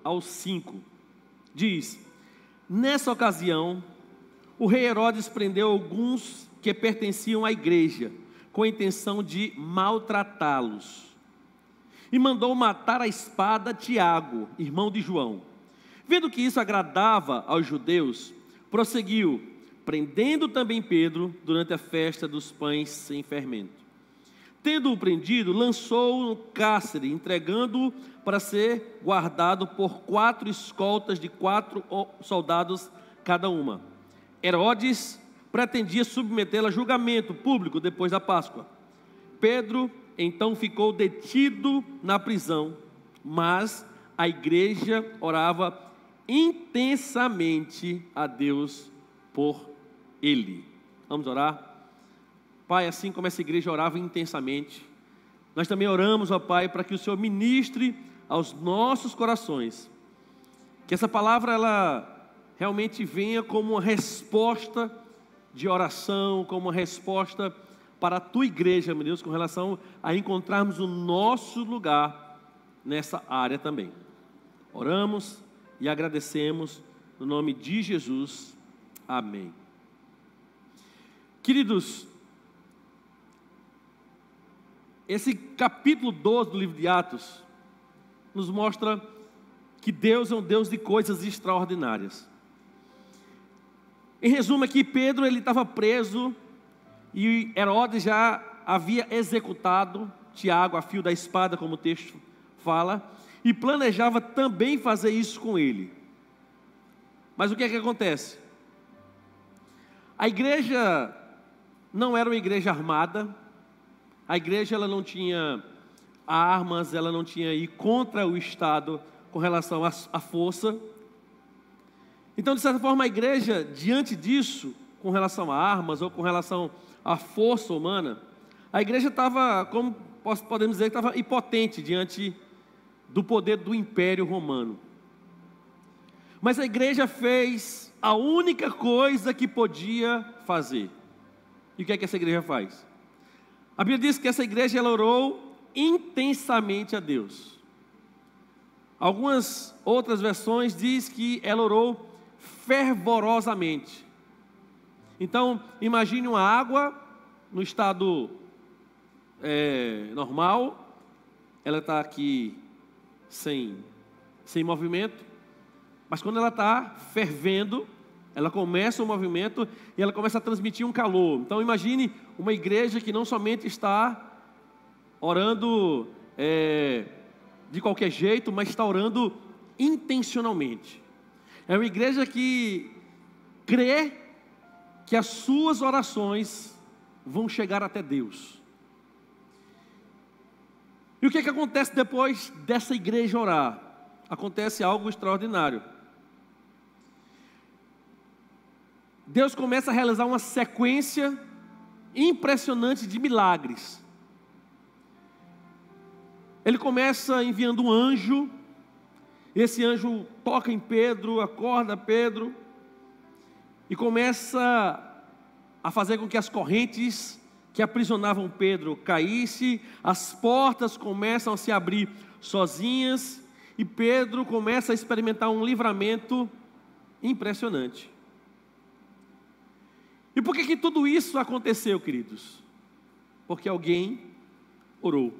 ao 5. Diz: nessa ocasião, o rei Herodes prendeu alguns que pertenciam à igreja, com a intenção de maltratá-los. E mandou matar à espada Tiago, irmão de João. Vendo que isso agradava aos judeus, prosseguiu, prendendo também Pedro durante a festa dos pães sem fermento. Tendo-o prendido, lançou-o no cárcere, entregando-o para ser guardado por 4 escoltas de 4 soldados cada uma. Herodes pretendia submetê-lo a julgamento público depois da Páscoa. Pedro então ficou detido na prisão, mas a igreja orava intensamente a Deus por ele. Vamos orar? Pai, assim como essa igreja orava intensamente, nós também oramos, ó Pai, para que o Senhor ministre aos nossos corações, que essa palavra ela realmente venha como uma resposta de oração, como uma resposta para a Tua igreja, meu Deus, com relação a encontrarmos o nosso lugar nessa área também. Oramos e agradecemos no nome de Jesus. Amém. Queridos, esse capítulo 12 do livro de Atos nos mostra que Deus é um Deus de coisas extraordinárias. Em resumo aqui, Pedro ele estava preso e Herodes já havia executado Tiago a fio da espada, como o texto fala, e planejava também fazer isso com ele. Mas o que é que acontece? A igreja não era uma igreja armada, a igreja ela não tinha armas, ela não tinha ir contra o Estado com relação à força. Então, de certa forma, a igreja, diante disso, com relação a armas ou com relação à força humana, a igreja estava, como podemos dizer, estava impotente diante do poder do Império Romano. Mas a igreja fez a única coisa que podia fazer. E o que é que essa igreja faz? A Bíblia diz que essa igreja ela orou intensamente a Deus. Algumas outras versões diz que ela orou fervorosamente. Então, imagine uma água no estado normal, ela está aqui sem movimento, mas quando ela está fervendo, ela começa o movimento e ela começa a transmitir um calor. Então imagine uma igreja que não somente está orando de qualquer jeito, mas está orando intencionalmente. É uma igreja que crê que as suas orações vão chegar até Deus. E o que é que acontece depois dessa igreja orar? Acontece algo extraordinário. Deus começa a realizar uma sequência impressionante de milagres. Ele começa enviando um anjo. Esse anjo toca em Pedro, acorda Pedro e começa a fazer com que as correntes que aprisionavam Pedro caíssem, as portas começam a se abrir sozinhas e Pedro começa a experimentar um livramento impressionante. E por que tudo isso aconteceu, queridos? Porque alguém orou.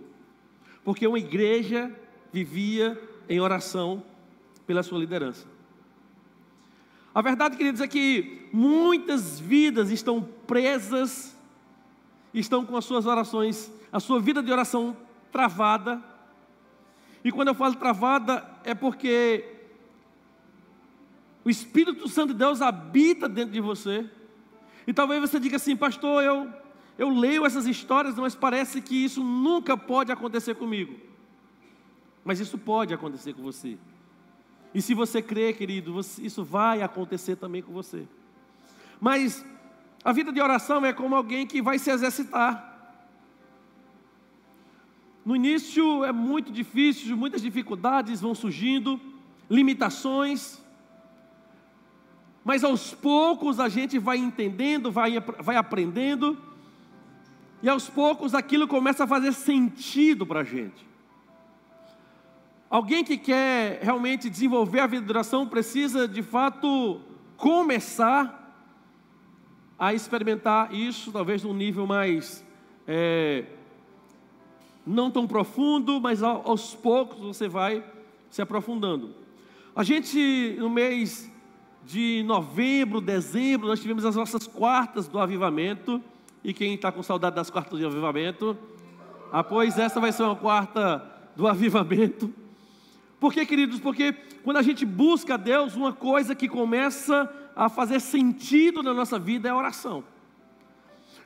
Porque uma igreja vivia em oração pela sua liderança. A verdade, queridos, é que muitas vidas estão presas, estão com as suas orações, a sua vida de oração travada. E quando eu falo travada, é porque o Espírito Santo de Deus habita dentro de você. E talvez você diga assim: pastor, eu leio essas histórias, mas parece que isso nunca pode acontecer comigo. Mas isso pode acontecer com você. E se você crê, querido, isso vai acontecer também com você. Mas a vida de oração é como alguém que vai se exercitar. No início é muito difícil, muitas dificuldades vão surgindo, limitações. Mas aos poucos a gente vai entendendo, vai aprendendo. E aos poucos aquilo começa a fazer sentido para a gente. Alguém que quer realmente desenvolver a vida de oração precisa, de fato, começar a experimentar isso, talvez num nível mais, não tão profundo, mas aos poucos você vai se aprofundando. A gente, no mês de novembro, dezembro, nós tivemos as nossas quartas do avivamento. E quem está com saudade das quartas do avivamento? Pois essa vai ser uma quarta do avivamento. Por quê, queridos? Porque quando a gente busca a Deus, uma coisa que começa a fazer sentido na nossa vida é a oração.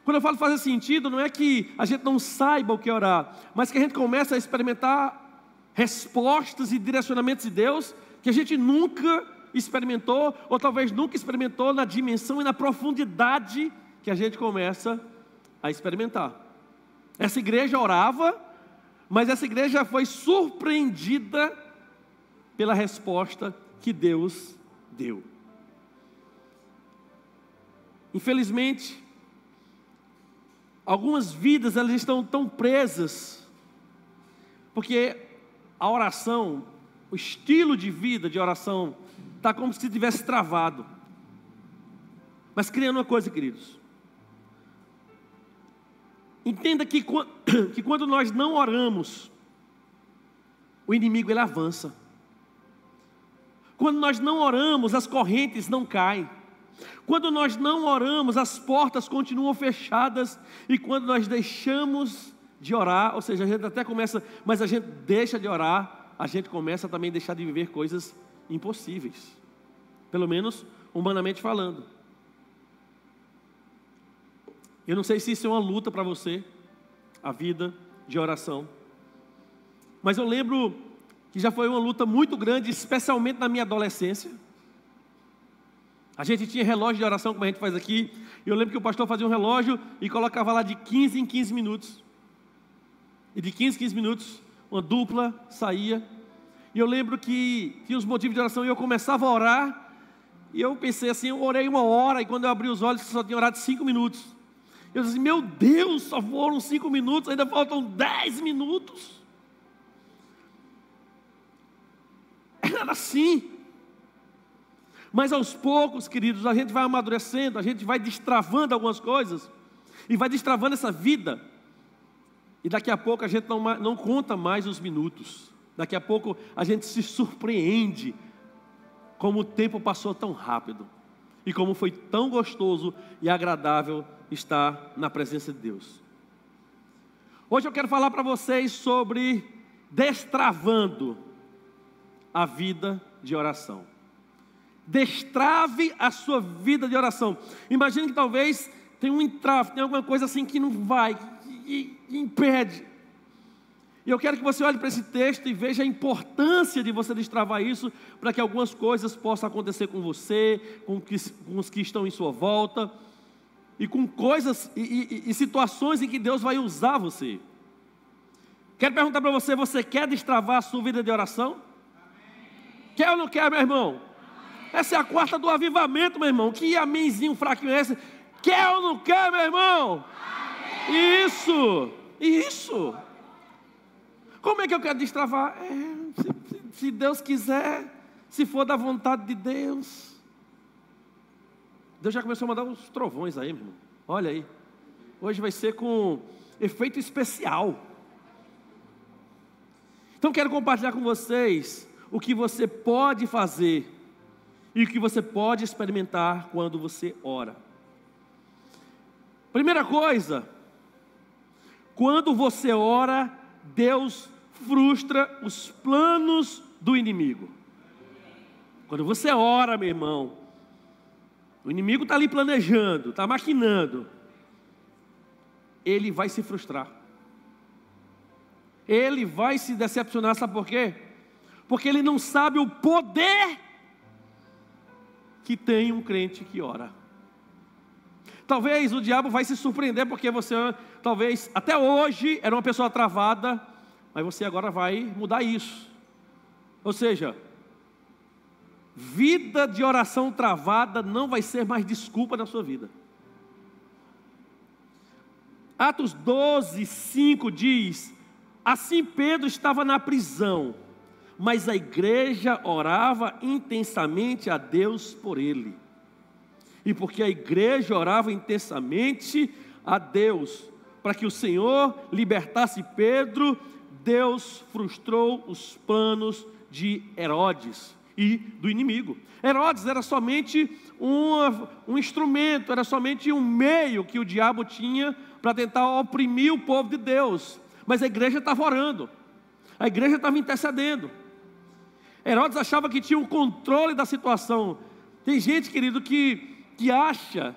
Quando eu falo fazer sentido, não é que a gente não saiba o que orar, mas que a gente começa a experimentar respostas e direcionamentos de Deus que a gente nunca experimentou, ou talvez nunca experimentou na dimensão e na profundidade que a gente começa a experimentar. Essa igreja orava, mas essa igreja foi surpreendida pela resposta que Deus deu. Infelizmente, algumas vidas elas estão tão presas, porque a oração, o estilo de vida de oração, está como se tivesse travado. Mas criando uma coisa, queridos, entenda que quando nós não oramos, o inimigo ele avança. Quando nós não oramos, as correntes não caem. Quando nós não oramos, as portas continuam fechadas. E quando nós deixamos de orar, ou seja, a gente até começa, mas a gente deixa de orar, a gente começa também a deixar de viver coisas impossíveis, pelo menos humanamente falando. Eu não sei se isso é uma luta para você, a vida de oração, mas eu lembro que já foi uma luta muito grande, especialmente na minha adolescência. A gente tinha relógio de oração, como a gente faz aqui, e eu lembro que o pastor fazia um relógio e colocava lá de 15 em 15 minutos, e de 15 em 15 minutos, uma dupla saía. E eu lembro que tinha os motivos de oração e eu começava a orar. E eu pensei assim, eu orei 1 hora. E quando eu abri os olhos, só tinha orado 5 minutos. Eu disse, meu Deus, só foram 5 minutos, ainda faltam 10 minutos. Era assim. Mas aos poucos, queridos, a gente vai amadurecendo, a gente vai destravando algumas coisas. E vai destravando essa vida. E daqui a pouco a gente não conta mais os minutos. Daqui a pouco a gente se surpreende como o tempo passou tão rápido e como foi tão gostoso e agradável estar na presença de Deus. Hoje eu quero falar para vocês sobre destravando a vida de oração. Destrave a sua vida de oração. Imagine que talvez tenha um entrave, tem alguma coisa assim que não vai, que impede. E eu quero que você olhe para esse texto e veja a importância de você destravar isso, para que algumas coisas possam acontecer com você, com os que estão em sua volta, e com coisas e situações em que Deus vai usar você. Quero perguntar para você, você quer destravar a sua vida de oração? Amém. Quer ou não quer, meu irmão? Amém. Essa é a quarta do avivamento, meu irmão. Que amenzinho fraquinho é esse? Quer ou não quer, meu irmão? Amém. Isso. Como é que eu quero destravar? Se Deus quiser, se for da vontade de Deus. Deus já começou a mandar uns trovões aí, meu irmão. Olha aí. Hoje vai ser com efeito especial. Então quero compartilhar com vocês o que você pode fazer e o que você pode experimentar quando você ora. Primeira coisa, quando você ora, Deus frustra os planos do inimigo. Quando você ora, meu irmão, o inimigo está ali planejando, está maquinando, ele vai se frustrar. Ele vai se decepcionar, sabe por quê? Porque ele não sabe o poder que tem um crente que ora. Talvez o diabo vai se surpreender, porque você, talvez, até hoje, era uma pessoa travada, mas você agora vai mudar isso. Ou seja, vida de oração travada não vai ser mais desculpa na sua vida. Atos 12, 5 diz: assim Pedro estava na prisão, mas a igreja orava intensamente a Deus por ele. E porque a igreja orava intensamente a Deus, para que o Senhor libertasse Pedro, Deus frustrou os planos de Herodes e do inimigo. Herodes era somente um instrumento, era somente um meio que o diabo tinha para tentar oprimir o povo de Deus. Mas a igreja estava orando, a igreja estava intercedendo. Herodes achava que tinha o controle da situação. Tem gente, querido, que acha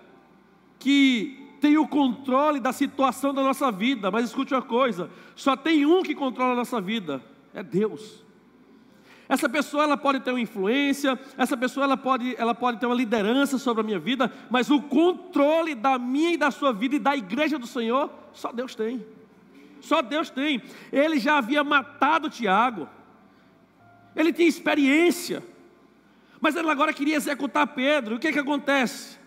que tem o controle da situação da nossa vida, mas escute uma coisa, só tem um que controla a nossa vida, é Deus. Essa pessoa ela pode ter uma influência, essa pessoa ela pode ter uma liderança sobre a minha vida, mas o controle da minha e da sua vida e da igreja do Senhor, só Deus tem. Só Deus tem. Ele já havia matado Tiago, ele tinha experiência, mas ele agora queria executar Pedro. E o que acontece?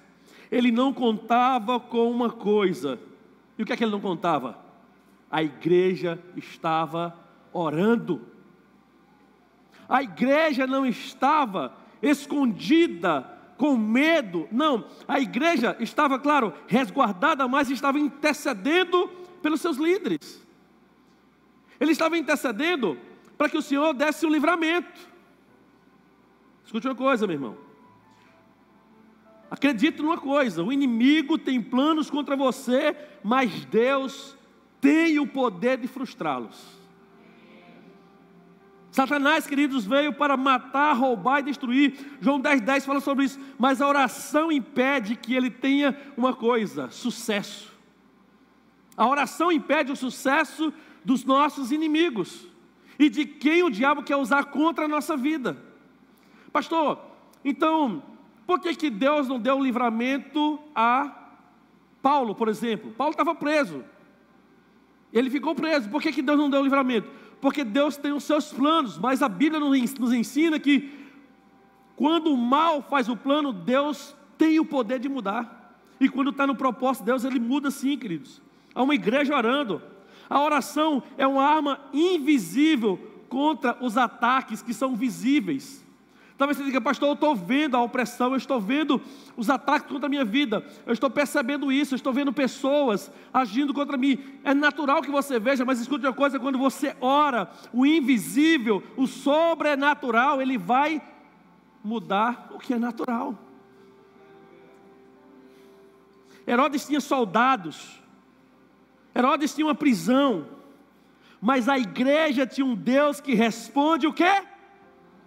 Ele não contava com uma coisa. E o que é que ele não contava? A igreja estava orando. A igreja não estava escondida, com medo. Não, a igreja estava, claro, resguardada, mas estava intercedendo pelos seus líderes. Ele estava intercedendo para que o Senhor desse o livramento. Escute uma coisa, meu irmão. Acredite numa coisa: o inimigo tem planos contra você, mas Deus tem o poder de frustrá-los. Satanás, queridos, veio para matar, roubar e destruir. João 10,10 fala sobre isso. Mas a oração impede que ele tenha uma coisa: sucesso. A oração impede o sucesso dos nossos inimigos e de quem o diabo quer usar contra a nossa vida. Pastor, então, por que Deus não deu livramento a Paulo, por exemplo? Paulo estava preso, ele ficou preso. Por que Deus não deu livramento? Porque Deus tem os seus planos, mas a Bíblia nos ensina que quando o mal faz o plano, Deus tem o poder de mudar. E quando está no propósito de Deus, Ele muda sim, queridos. Há uma igreja orando. A oração é uma arma invisível contra os ataques que são visíveis. Talvez você diga: pastor, eu estou vendo a opressão, eu estou vendo os ataques contra a minha vida, eu estou percebendo isso, eu estou vendo pessoas agindo contra mim. É natural que você veja, mas escute uma coisa: quando você ora, o invisível, o sobrenatural, ele vai mudar o que é natural. Herodes tinha soldados, Herodes tinha uma prisão, mas a igreja tinha um Deus que responde o quê?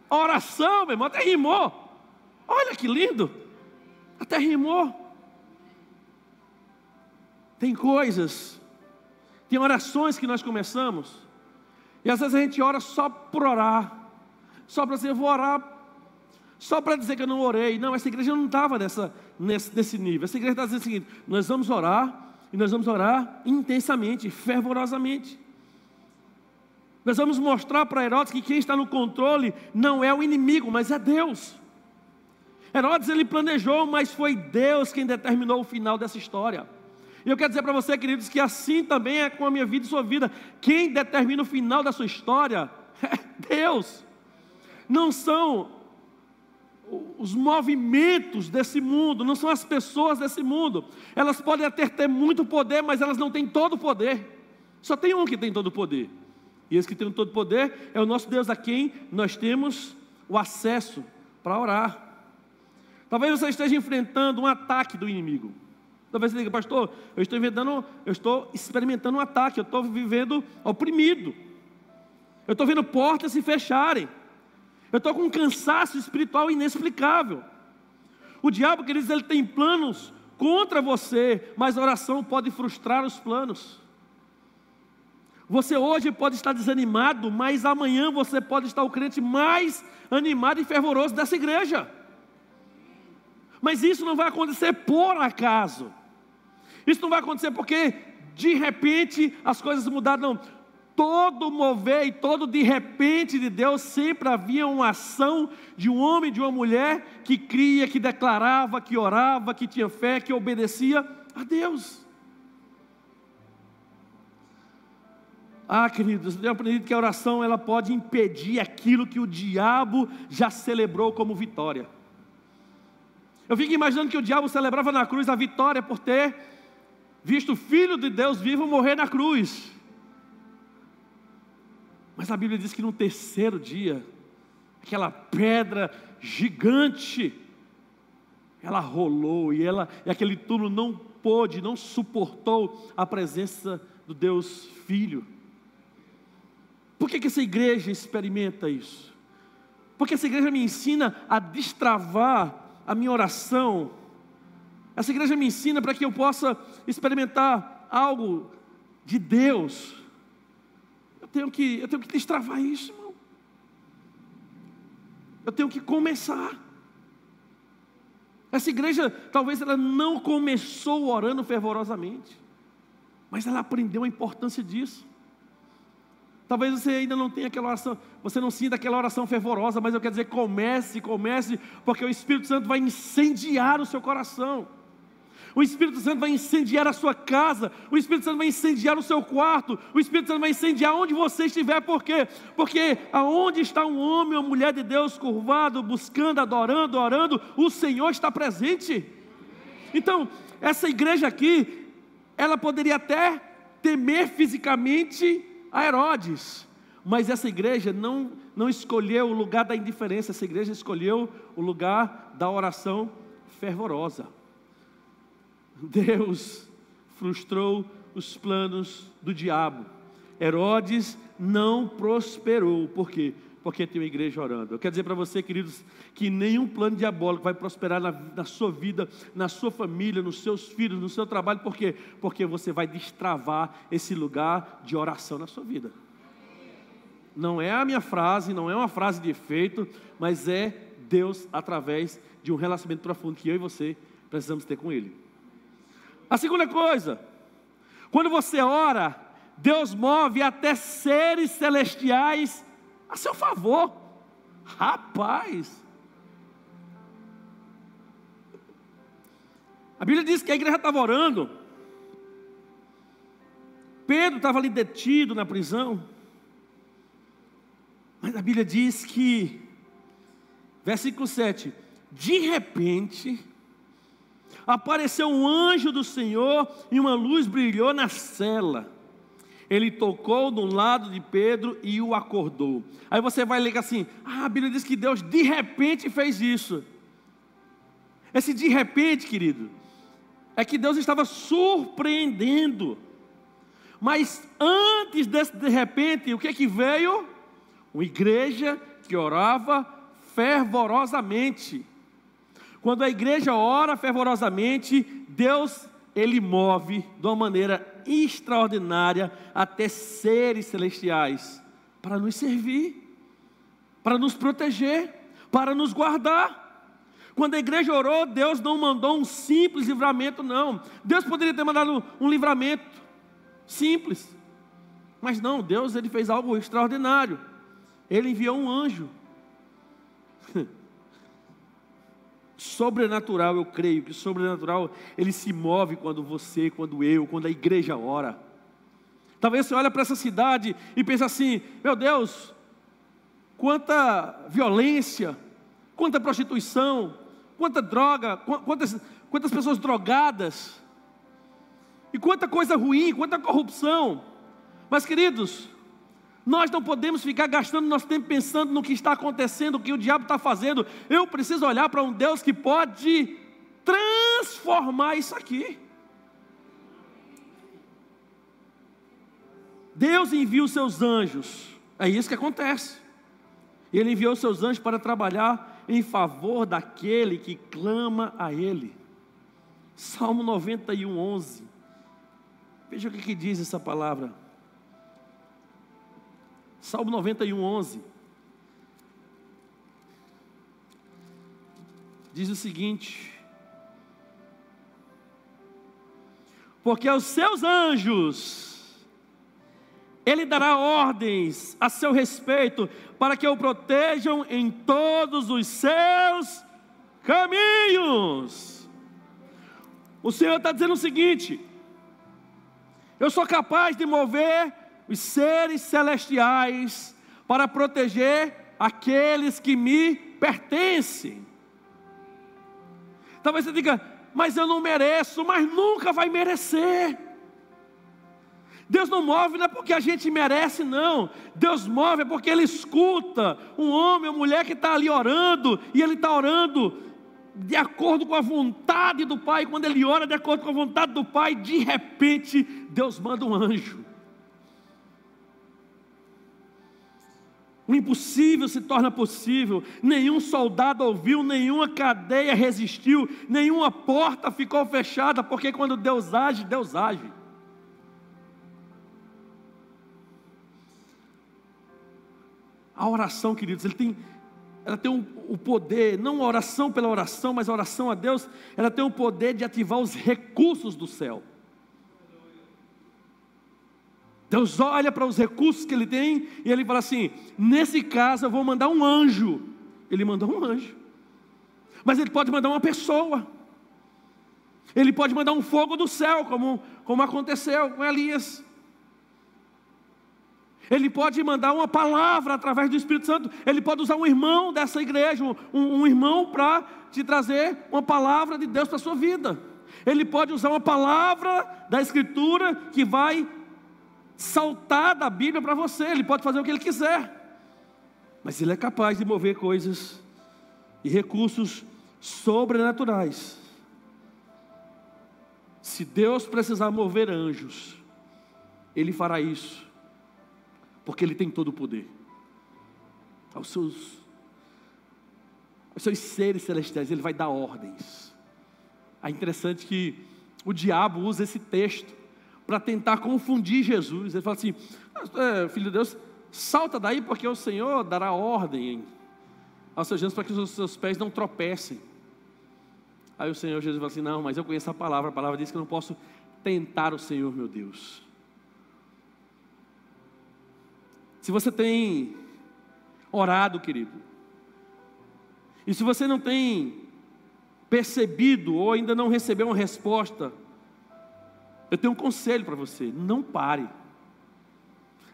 Oração, meu irmão, até rimou. Olha que lindo, até rimou. Tem coisas, tem orações que nós começamos, e às vezes a gente ora só por orar, só para dizer: eu vou orar, só para dizer que eu não orei. Não, essa igreja não estava nesse nível. Essa igreja está dizendo o seguinte: nós vamos orar, e nós vamos orar intensamente, fervorosamente. Nós vamos mostrar para Herodes que quem está no controle não é o inimigo, mas é Deus. Herodes, ele planejou, mas foi Deus quem determinou o final dessa história. E eu quero dizer para você, queridos, que assim também é com a minha vida e sua vida. Quem determina o final da sua história é Deus. Não são os movimentos desse mundo, não são as pessoas desse mundo. Elas podem até ter muito poder, mas elas não têm todo o poder. Só tem um que tem todo o poder. E esse que tem todo o poder é o nosso Deus, a quem nós temos o acesso para orar. Talvez você esteja enfrentando um ataque do inimigo. Talvez você diga: pastor, eu estou experimentando um ataque, eu estou vivendo oprimido, eu estou vendo portas se fecharem, eu estou com um cansaço espiritual inexplicável. O diabo, queridos, ele tem planos contra você, mas a oração pode frustrar os planos. Você hoje pode estar desanimado, mas amanhã você pode estar o crente mais animado e fervoroso dessa igreja. Mas isso não vai acontecer por acaso. Isso não vai acontecer porque de repente as coisas mudaram, não. Todo mover e todo de repente de Deus sempre havia uma ação de um homem e de uma mulher que cria, que declarava, que orava, que tinha fé, que obedecia a Deus. Queridos, eu tenho aprendido que a oração ela pode impedir aquilo que o diabo já celebrou como vitória. Eu fico imaginando que o diabo celebrava na cruz a vitória por ter visto o Filho de Deus vivo morrer na cruz. Mas a Bíblia diz que no terceiro dia, aquela pedra gigante, ela rolou e aquele túmulo não suportou a presença do Deus Filho. Por que essa igreja experimenta isso? Porque essa igreja me ensina a destravar a minha oração. Essa igreja me ensina para que eu possa experimentar algo de Deus. Eu tenho que destravar isso, irmão. Eu tenho que começar. Essa igreja, talvez ela não começou orando fervorosamente, mas ela aprendeu a importância disso. Talvez você ainda não tenha aquela oração, você não sinta aquela oração fervorosa, mas eu quero dizer, comece, porque o Espírito Santo vai incendiar o seu coração. O Espírito Santo vai incendiar a sua casa, o Espírito Santo vai incendiar o seu quarto, o Espírito Santo vai incendiar onde você estiver. Por quê? Porque aonde está um homem ou uma mulher de Deus curvado, buscando, adorando, orando, o Senhor está presente. Então, essa igreja aqui, ela poderia até temer fisicamente a Herodes, mas essa igreja não escolheu o lugar da indiferença, essa igreja escolheu o lugar da oração fervorosa. Deus frustrou os planos do diabo. Herodes não prosperou. Por quê? Porque tem uma igreja orando. Eu quero dizer para você, queridos, que nenhum plano diabólico vai prosperar na sua vida, na sua família, nos seus filhos, no seu trabalho. Por quê? Porque você vai destravar esse lugar de oração na sua vida. Não é a minha frase, não é uma frase de efeito, mas é Deus através de um relacionamento profundo que eu e você precisamos ter com Ele. A segunda coisa, quando você ora, Deus move até seres celestiais a seu favor. Rapaz, a Bíblia diz que a igreja estava orando, Pedro estava ali detido na prisão, mas a Bíblia diz que, versículo 7, de repente apareceu um anjo do Senhor e uma luz brilhou na cela. Ele tocou no lado de Pedro e o acordou. Aí você vai ler assim, a Bíblia diz que Deus de repente fez isso. Esse de repente, querido, é que Deus estava surpreendendo. Mas antes desse de repente, o que veio? Uma igreja que orava fervorosamente. Quando a igreja ora fervorosamente, Deus, Ele move de uma maneira extraordinária até seres celestiais para nos servir, para nos proteger, para nos guardar. Quando a igreja orou, Deus não mandou um simples livramento, não. Deus poderia ter mandado um livramento simples, mas não, Deus Ele fez algo extraordinário. Ele enviou um anjo. Sobrenatural, eu creio que sobrenatural ele se move quando você, quando eu, quando a igreja ora. Talvez você olhe para essa cidade e pense assim, meu Deus, quanta violência, quanta prostituição, quanta droga, quantas pessoas drogadas, e quanta coisa ruim, quanta corrupção. Mas queridos, nós não podemos ficar gastando nosso tempo pensando no que está acontecendo, o que o diabo está fazendo. Eu preciso olhar para um Deus que pode transformar isso aqui. Deus envia os seus anjos, é isso que acontece. Ele enviou os seus anjos para trabalhar em favor daquele que clama a Ele. Salmo 91, 11. Veja o que diz essa palavra. Salmo 91, 11, diz o seguinte: porque aos seus anjos Ele dará ordens a seu respeito, para que o protejam em todos os seus caminhos. O Senhor está dizendo o seguinte: eu sou capaz de mover os seres celestiais para proteger aqueles que me pertencem. Talvez você diga, mas eu não mereço, mas nunca vai merecer. Deus não move não é porque a gente merece, não. Deus move é porque Ele escuta um homem ou mulher que está ali orando, e ele está orando de acordo com a vontade do Pai. E quando ele ora de acordo com a vontade do Pai, de repente Deus manda um anjo. O impossível se torna possível. Nenhum soldado ouviu, nenhuma cadeia resistiu, nenhuma porta ficou fechada, porque quando Deus age, Deus age. A oração, queridos, ela tem o poder, não a oração pela oração, mas a oração a Deus, ela tem o poder de ativar os recursos do céu. Deus olha para os recursos que Ele tem, e Ele fala assim, nesse caso eu vou mandar um anjo. Ele mandou um anjo, mas Ele pode mandar uma pessoa, Ele pode mandar um fogo do céu, como aconteceu com Elias. Ele pode mandar uma palavra através do Espírito Santo. Ele pode usar um irmão dessa igreja, um irmão para te trazer uma palavra de Deus para a sua vida. Ele pode usar uma palavra da Escritura que vai saltar da Bíblia para você. Ele pode fazer o que Ele quiser, mas Ele é capaz de mover coisas e recursos sobrenaturais. Se Deus precisar mover anjos, Ele fará isso, porque Ele tem todo o poder. Aos seus seres celestiais, Ele vai dar ordens. É interessante que o diabo usa esse texto para tentar confundir Jesus. Ele fala assim, filho de Deus, salta daí, porque o Senhor dará ordem aos seus anjos para que os seus pés não tropecem. Aí o Senhor Jesus fala assim, não, mas eu conheço a palavra diz que eu não posso tentar o Senhor meu Deus. Se você tem orado, querido, e se você não tem percebido ou ainda não recebeu uma resposta, eu tenho um conselho para você: não pare.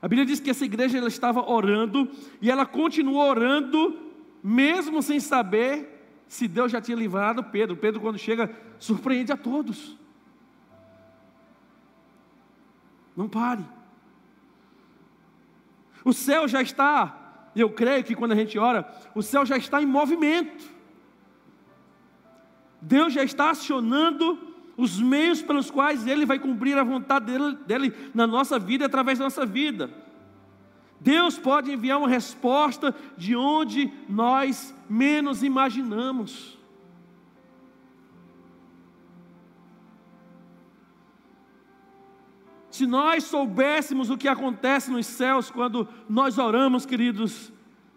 A Bíblia diz que essa igreja ela estava orando, e ela continuou orando, mesmo sem saber se Deus já tinha livrado Pedro. Pedro, quando chega, surpreende a todos. Não pare. O céu já está, eu creio que quando a gente ora, o céu já está em movimento. Deus já está acionando os meios pelos quais Ele vai cumprir a vontade dele na nossa vida e através da nossa vida. Deus pode enviar uma resposta de onde nós menos imaginamos. Se nós soubéssemos o que acontece nos céus quando nós oramos, queridos,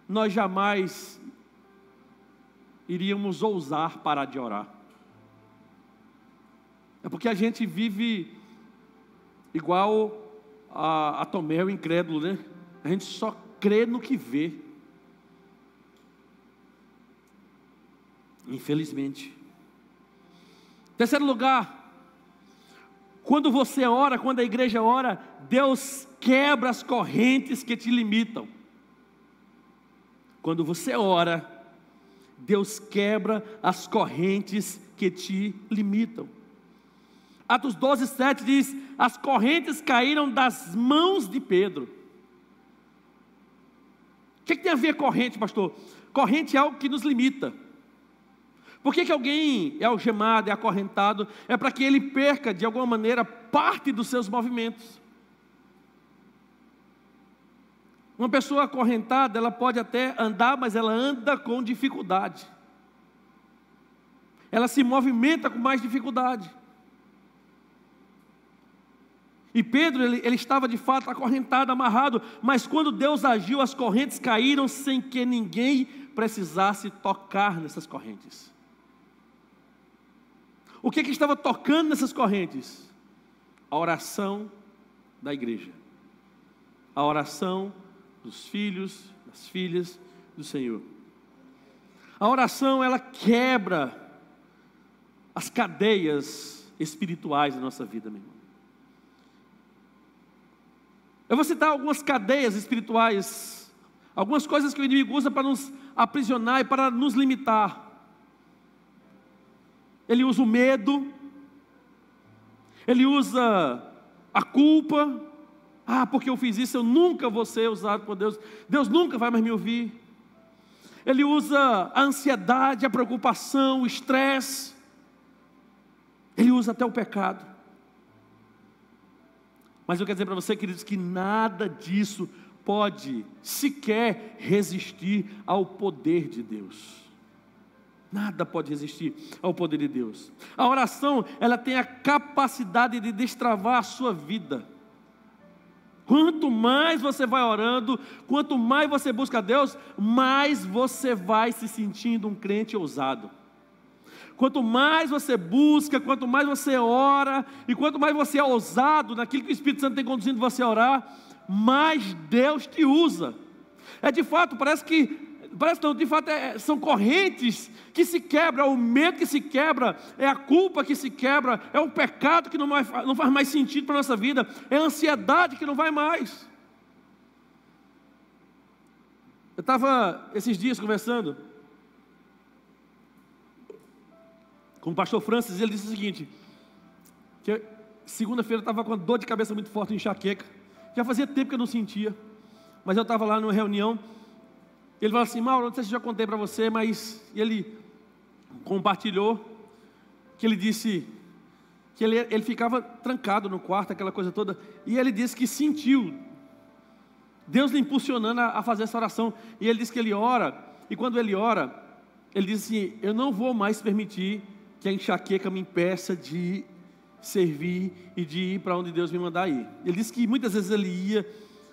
nós jamais iríamos ousar parar de orar. É porque a gente vive igual a Tomé, o incrédulo, né? A gente só crê no que vê. Infelizmente. Terceiro lugar, quando você ora, quando a igreja ora, Deus quebra as correntes que te limitam. Quando você ora, Deus quebra as correntes que te limitam. Atos 12:7 diz: as correntes caíram das mãos de Pedro. O que tem a ver corrente, pastor? Corrente é algo que nos limita. Por que alguém é algemado, é acorrentado? É para que ele perca, de alguma maneira, parte dos seus movimentos. Uma pessoa acorrentada, ela pode até andar, mas ela anda com dificuldade. Ela se movimenta com mais dificuldade. E Pedro, ele estava de fato acorrentado, amarrado, mas quando Deus agiu, as correntes caíram sem que ninguém precisasse tocar nessas correntes. O que estava tocando nessas correntes? A oração da igreja, a oração dos filhos, das filhas do Senhor. A oração, ela quebra as cadeias espirituais da nossa vida, meu irmão. Eu vou citar algumas cadeias espirituais, algumas coisas que o inimigo usa para nos aprisionar e para nos limitar. Ele usa o medo, ele usa a culpa. Porque eu fiz isso, eu nunca vou ser usado por Deus, Deus nunca vai mais me ouvir. Ele usa a ansiedade, a preocupação, o estresse. Ele usa até o pecado. Mas eu quero dizer para você, queridos, que nada disso pode sequer resistir ao poder de Deus. Nada pode resistir ao poder de Deus. A oração, ela tem a capacidade de destravar a sua vida. Quanto mais você vai orando, quanto mais você busca Deus, mais você vai se sentindo um crente ousado. Quanto mais você busca, quanto mais você ora, e quanto mais você é ousado naquilo que o Espírito Santo tem conduzindo você a orar, mais Deus te usa. De fato, são correntes que se quebram, é o medo que se quebra, é a culpa que se quebra, é o pecado que não faz mais sentido para a nossa vida, é a ansiedade que não vai mais. Eu estava esses dias conversando com o pastor Francis, e ele disse o seguinte, que segunda-feira eu estava com dor de cabeça muito forte, enxaqueca, já fazia tempo que eu não sentia, mas eu estava lá numa reunião. Ele falou assim: Mauro, não sei se eu já contei para você, mas ele compartilhou que ele disse que ele ficava trancado no quarto, aquela coisa toda, e ele disse que sentiu Deus lhe impulsionando a fazer essa oração. E ele disse que ele ora, e quando ele ora, ele diz assim: eu não vou mais permitir que a enxaqueca me impeça de servir e de ir para onde Deus me mandar ir. Ele disse que muitas vezes ele ia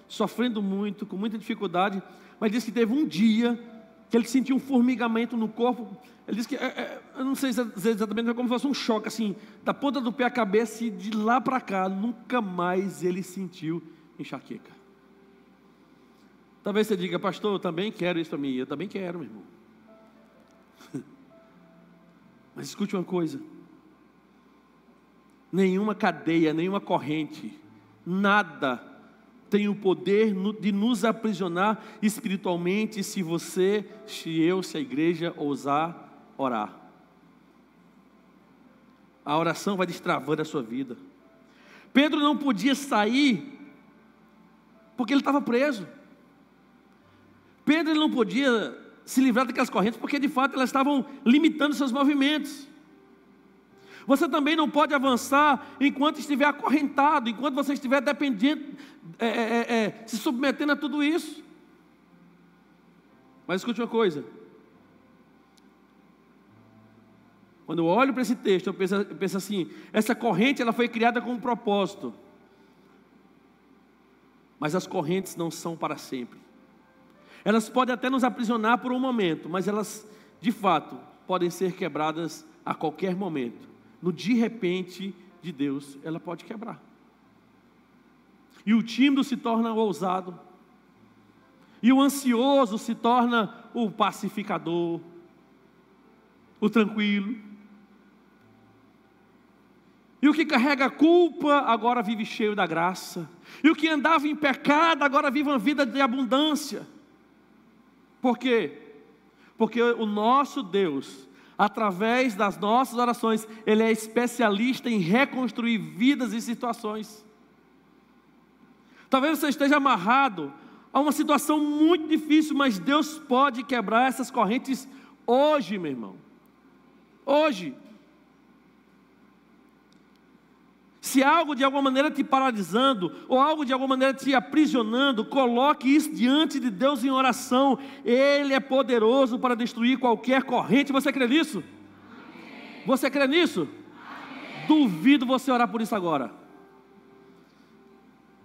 sofrendo muito, com muita dificuldade, mas disse que teve um dia que ele sentiu um formigamento no corpo. Ele disse que, eu não sei exatamente, mas como se fosse um choque, assim, da ponta do pé à cabeça, e de lá para cá, nunca mais ele sentiu enxaqueca. Talvez você diga: pastor, eu também quero isso para mim. Eu também quero, meu irmão. Mas escute uma coisa: nenhuma cadeia, nenhuma corrente, nada tem o poder de nos aprisionar espiritualmente se a igreja ousar orar. A oração vai destravando a sua vida. Pedro não podia sair porque ele estava preso. Pedro ele não podia se livrar daquelas correntes porque de fato elas estavam limitando seus movimentos. Você também não pode avançar enquanto estiver acorrentado, enquanto você estiver dependente, se submetendo a tudo isso. Mas escute uma coisa: quando eu olho para esse texto, eu penso assim: essa corrente ela foi criada com um propósito, mas as correntes não são para sempre. Elas podem até nos aprisionar por um momento, mas elas, de fato, podem ser quebradas a qualquer momento. No de repente de Deus, ela pode quebrar. E o tímido se torna o ousado, e o ansioso se torna o pacificador, o tranquilo. E o que carrega a culpa agora vive cheio da graça. E o que andava em pecado agora vive uma vida de abundância. Por quê? Porque o nosso Deus, através das nossas orações, Ele é especialista em reconstruir vidas e situações. Talvez você esteja amarrado a uma situação muito difícil, mas Deus pode quebrar essas correntes hoje, meu irmão. Hoje. Se algo de alguma maneira te paralisando, ou algo de alguma maneira te aprisionando, coloque isso diante de Deus em oração. Ele é poderoso para destruir qualquer corrente. Você crê nisso? Amém. Você crê nisso? Amém. Duvido você orar por isso agora.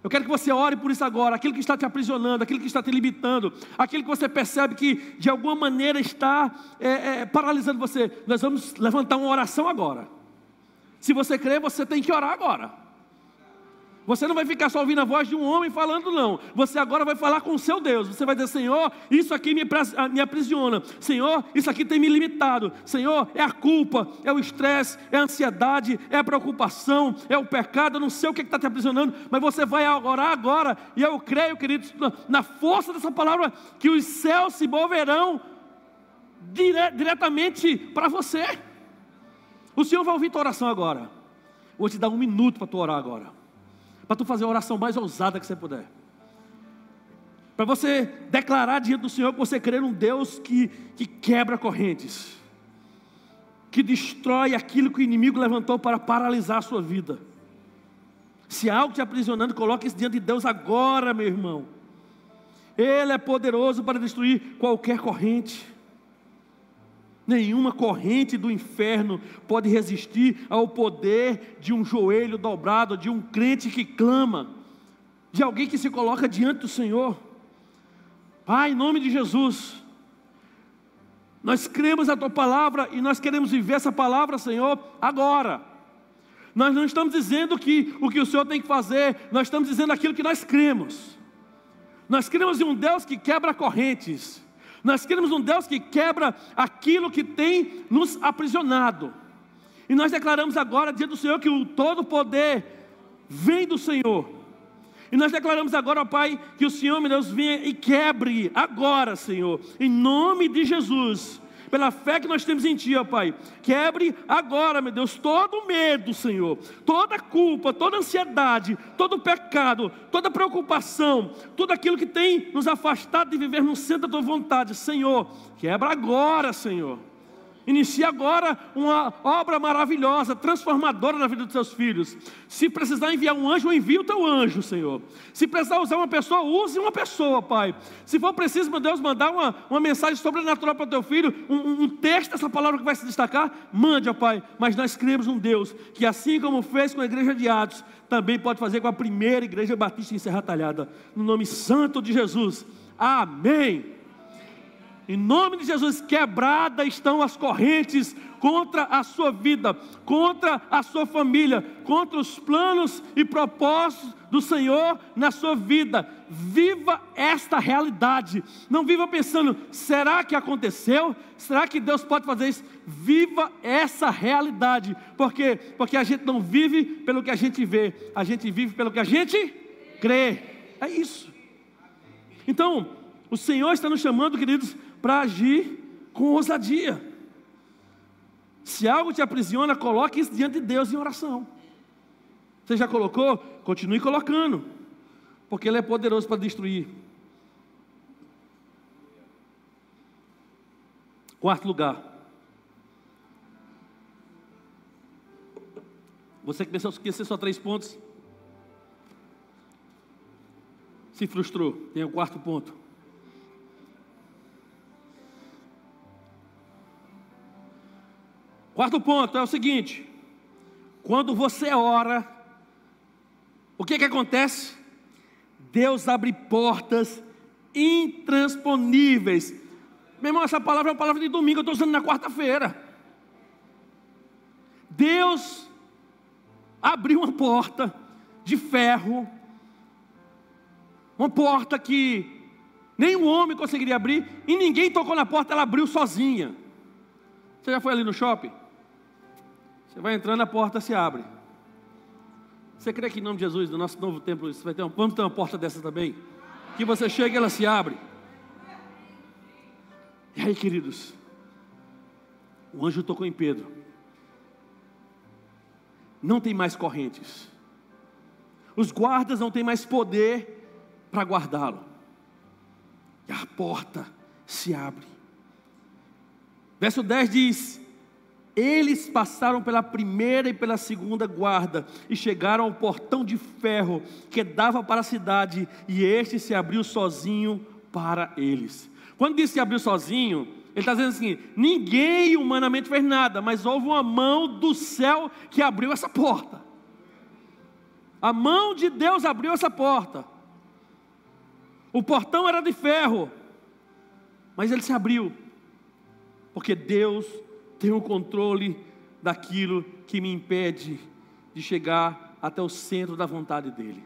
Eu quero que você ore por isso agora. Aquilo que está te aprisionando, aquilo que está te limitando, aquilo que você percebe que de alguma maneira está paralisando você. Nós vamos levantar uma oração agora. Se você crê, você tem que orar agora. Você não vai ficar só ouvindo a voz de um homem falando, não. Você agora vai falar com o seu Deus. Você vai dizer: Senhor, isso aqui me aprisiona. Senhor, isso aqui tem me limitado. Senhor, é a culpa, é o estresse, é a ansiedade, é a preocupação, é o pecado. Eu não sei o que está te aprisionando, mas você vai orar agora. E eu creio, queridos, na força dessa palavra, que os céus se moverão diretamente para você. O Senhor vai ouvir tua oração agora. Vou te dar 1 minuto para tu orar agora, para tu fazer a oração mais ousada que você puder, para você declarar diante do Senhor que você crê num Deus que quebra correntes, que destrói aquilo que o inimigo levantou para paralisar a sua vida. Se há algo te aprisionando, coloque isso diante de Deus agora, meu irmão. Ele é poderoso para destruir qualquer corrente. Nenhuma corrente do inferno pode resistir ao poder de um joelho dobrado, de um crente que clama, de alguém que se coloca diante do Senhor. Pai, em nome de Jesus, nós cremos a Tua palavra e nós queremos viver essa palavra, Senhor, agora. Nós não estamos dizendo que o que o Senhor tem que fazer, nós estamos dizendo aquilo que nós cremos. Nós cremos em um Deus que quebra correntes. Nós queremos um Deus que quebra aquilo que tem nos aprisionado. E nós declaramos agora diante do Senhor que o todo poder vem do Senhor. E nós declaramos agora, ó Pai, que o Senhor, meu Deus, venha e quebre agora, Senhor, em nome de Jesus. Pela fé que nós temos em Ti, ó Pai, quebre agora, meu Deus, todo medo, Senhor, toda culpa, toda ansiedade, todo pecado, toda preocupação, tudo aquilo que tem nos afastado de viver no centro da Tua vontade, Senhor, quebra agora, Senhor. Inicia agora uma obra maravilhosa, transformadora na vida dos Teus filhos. Se precisar enviar um anjo, envia o Teu anjo, Senhor. Se precisar usar uma pessoa, use uma pessoa, Pai. Se for preciso, meu Deus, mandar uma mensagem sobrenatural para o Teu filho, um texto, essa palavra que vai se destacar, mande, ó Pai. Mas nós cremos num Deus que, assim como fez com a igreja de Atos, também pode fazer com a primeira igreja batista em Serra Talhada. No nome santo de Jesus. Amém. Em nome de Jesus, quebradas estão as correntes contra a sua vida, contra a sua família, contra os planos e propósitos do Senhor na sua vida. Viva esta realidade. Não viva pensando: será que aconteceu? Será que Deus pode fazer isso? Viva essa realidade. Por quê? Porque a gente não vive pelo que a gente vê, a gente vive pelo que a gente crê. É isso. Então, o Senhor está nos chamando, queridos, para agir com ousadia. Se algo te aprisiona, coloque isso diante de Deus em oração. Você já colocou? Continue colocando, porque Ele é poderoso para destruir. Quarto lugar. Você que pensou que ia ser só 3 pontos, se frustrou. Tem o 4º ponto. Quarto ponto é o seguinte: quando você ora, o que acontece? Deus abre portas intransponíveis. Meu irmão, essa palavra é uma palavra de domingo, eu estou usando na quarta-feira. Deus abriu uma porta de ferro, uma porta que nenhum homem conseguiria abrir, e ninguém tocou na porta, ela abriu sozinha. Você já foi ali no shopping? Você vai entrando, a porta se abre. Você crê que em nome de Jesus, no nosso novo templo, vamos ter uma porta dessa também? Que você chega e ela se abre. E aí, queridos, o anjo tocou em Pedro. Não tem mais correntes. Os guardas não têm mais poder para guardá-lo. E a porta se abre. Verso 10 diz: eles passaram pela primeira e pela segunda guarda e chegaram ao portão de ferro que dava para a cidade, e este se abriu sozinho para eles. Quando diz que abriu sozinho, ele está dizendo assim: ninguém humanamente fez nada, mas houve uma mão do céu que abriu essa porta. A mão de Deus abriu essa porta. O portão era de ferro, mas ele se abriu, porque Deus tem o controle daquilo que me impede de chegar até o centro da vontade dEle.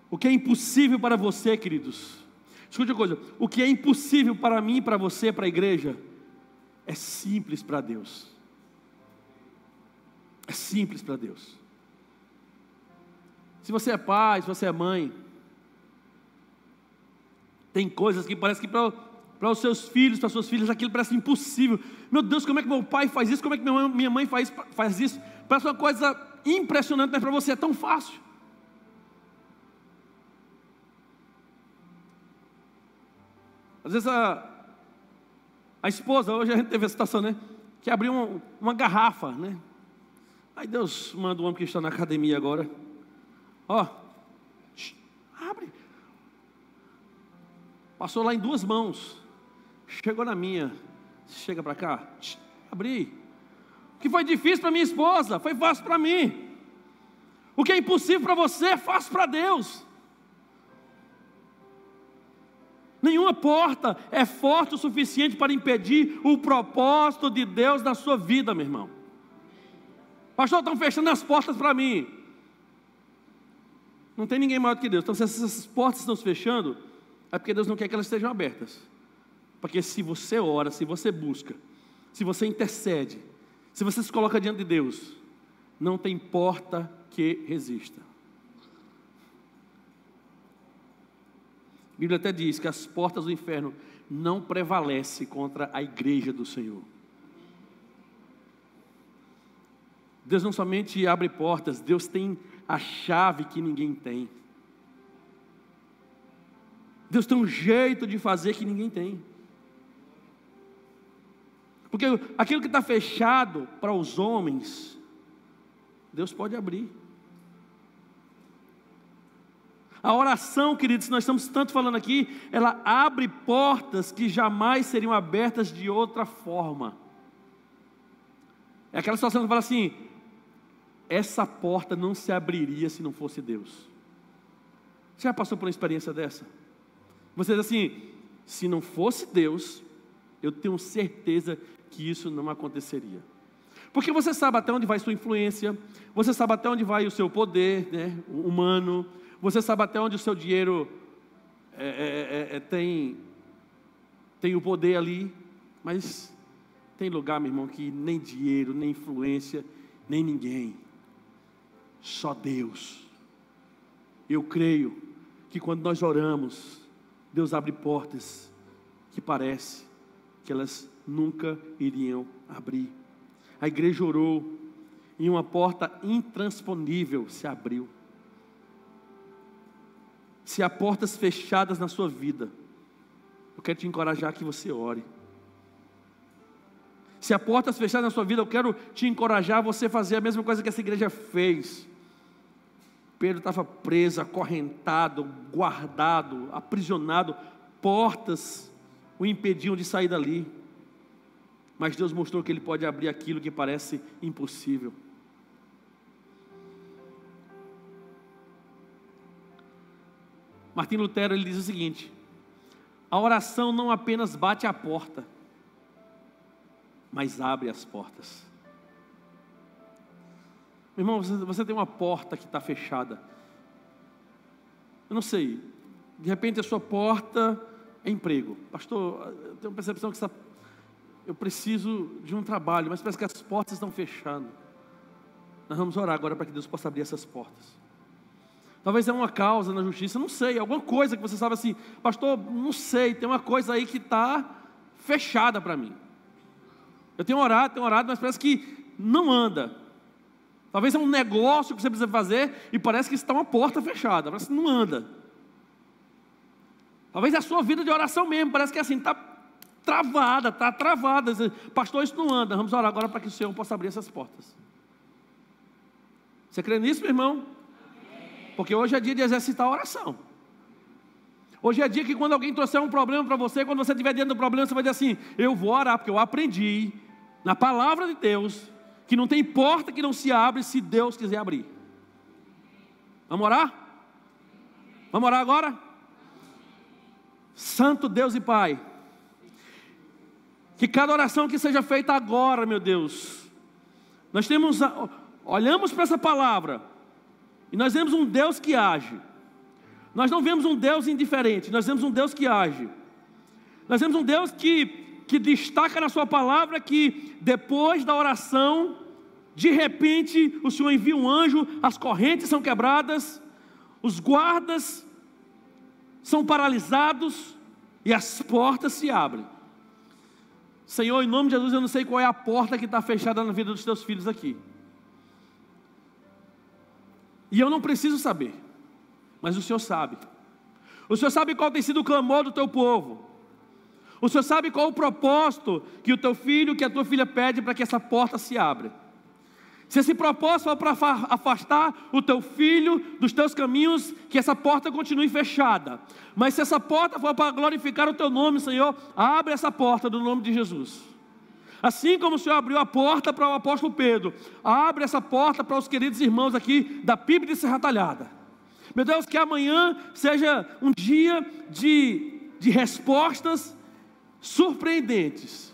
O que é impossível para você, queridos, escute uma coisa, o que é impossível para mim, para você, para a igreja, é simples para Deus. É simples para Deus. Se você é pai, se você é mãe, tem coisas que parece que para os seus filhos, para as suas filhas, aquilo parece impossível. Meu Deus, como é que meu pai faz isso? Como é que minha mãe faz isso? Parece uma coisa impressionante, mas para você é tão fácil. Às vezes a esposa, hoje a gente teve a situação, né? Que abriu uma garrafa, né? Aí Deus manda um homem que está na academia agora. Ó, abre. Passou lá em 2 mãos. Chegou na minha. Chega para cá. Abri. O que foi difícil para minha esposa, foi fácil para mim. O que é impossível para você, é fácil para Deus. Nenhuma porta é forte o suficiente para impedir o propósito de Deus na sua vida, meu irmão. Pastor, estão fechando as portas para mim. Não tem ninguém maior do que Deus. Então, se essas portas estão se fechando, é porque Deus não quer que elas estejam abertas. Porque se você ora, se você busca, se você intercede, se você se coloca diante de Deus, não tem porta que resista. A Bíblia até diz que as portas do inferno não prevalecem contra a igreja do Senhor. Deus não somente abre portas, Deus tem a chave que ninguém tem. Deus tem um jeito de fazer que ninguém tem. Porque aquilo que está fechado para os homens, Deus pode abrir. A oração, queridos, nós estamos tanto falando aqui, ela abre portas que jamais seriam abertas de outra forma. É aquela situação que fala assim: essa porta não se abriria se não fosse Deus. Você já passou por uma experiência dessa? Você diz assim: se não fosse Deus, eu tenho certeza que isso não aconteceria. Porque você sabe até onde vai sua influência, você sabe até onde vai o seu poder, né, humano, você sabe até onde o seu dinheiro tem o poder ali, mas tem lugar, meu irmão, que nem dinheiro, nem influência, nem ninguém, só Deus. Eu creio que quando nós oramos, Deus abre portas que parece que elas nunca iriam abrir. A igreja orou e uma porta intransponível se abriu. Se há portas fechadas na sua vida, eu quero te encorajar que você ore. Se há portas fechadas na sua vida, eu quero te encorajar a você fazer a mesma coisa que essa igreja fez. Pedro estava preso, acorrentado, guardado, aprisionado, portas o impediam de sair dali. Mas Deus mostrou que Ele pode abrir aquilo que parece impossível. Martim Lutero, ele diz o seguinte: a oração não apenas bate a porta, mas abre as portas. Meu irmão, você tem uma porta que está fechada. Eu não sei, de repente a sua porta é emprego. Pastor, eu tenho uma percepção que eu preciso de um trabalho, mas parece que as portas estão fechando. Nós vamos orar agora para que Deus possa abrir essas portas. Talvez é uma causa na justiça, não sei, alguma coisa que você sabe assim: pastor, não sei, tem uma coisa aí que está fechada para mim. Eu tenho orado, mas parece que não anda. Talvez é um negócio que você precisa fazer e parece que está uma porta fechada, parece que não anda. Talvez é a sua vida de oração mesmo, parece que é assim, está travada. Pastor, isso não anda. Vamos orar agora para que o Senhor possa abrir essas portas. Você crê nisso, meu irmão? Porque hoje é dia de exercitar a oração. Hoje é dia que quando alguém trouxer um problema para você, quando você estiver dentro do problema, você vai dizer assim: eu vou orar, porque eu aprendi na palavra de Deus que não tem porta que não se abre se Deus quiser abrir. Vamos orar? Vamos orar agora? Santo Deus e Pai, que cada oração que seja feita agora, meu Deus, nós temos olhamos para essa palavra e nós vemos um Deus que age. Nós não vemos um Deus indiferente, nós vemos um Deus que age. Nós vemos um Deus que destaca na sua palavra que depois da oração, de repente o Senhor envia um anjo, as correntes são quebradas, os guardas são paralisados e as portas se abrem. Senhor, em nome de Jesus, eu não sei qual é a porta que está fechada na vida dos teus filhos aqui. E eu não preciso saber, mas o Senhor sabe. O Senhor sabe qual tem sido o clamor do teu povo. O Senhor sabe qual o propósito que o teu filho, que a tua filha pede para que essa porta se abra. Se esse propósito for para afastar o teu filho dos teus caminhos, que essa porta continue fechada. Mas se essa porta for para glorificar o teu nome, Senhor, abre essa porta no nome de Jesus. Assim como o Senhor abriu a porta para o apóstolo Pedro, abre essa porta para os queridos irmãos aqui da PIB de Serra Talhada. Meu Deus, que amanhã seja um dia de respostas surpreendentes.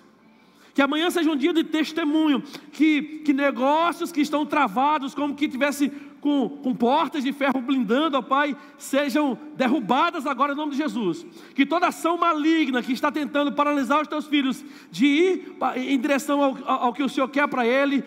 Que amanhã seja um dia de testemunho, que negócios que estão travados, como que tivesse com portas de ferro blindando, ó Pai, sejam derrubadas agora em nome de Jesus. Que toda ação maligna que está tentando paralisar os teus filhos, de ir em direção ao que o Senhor quer para ele,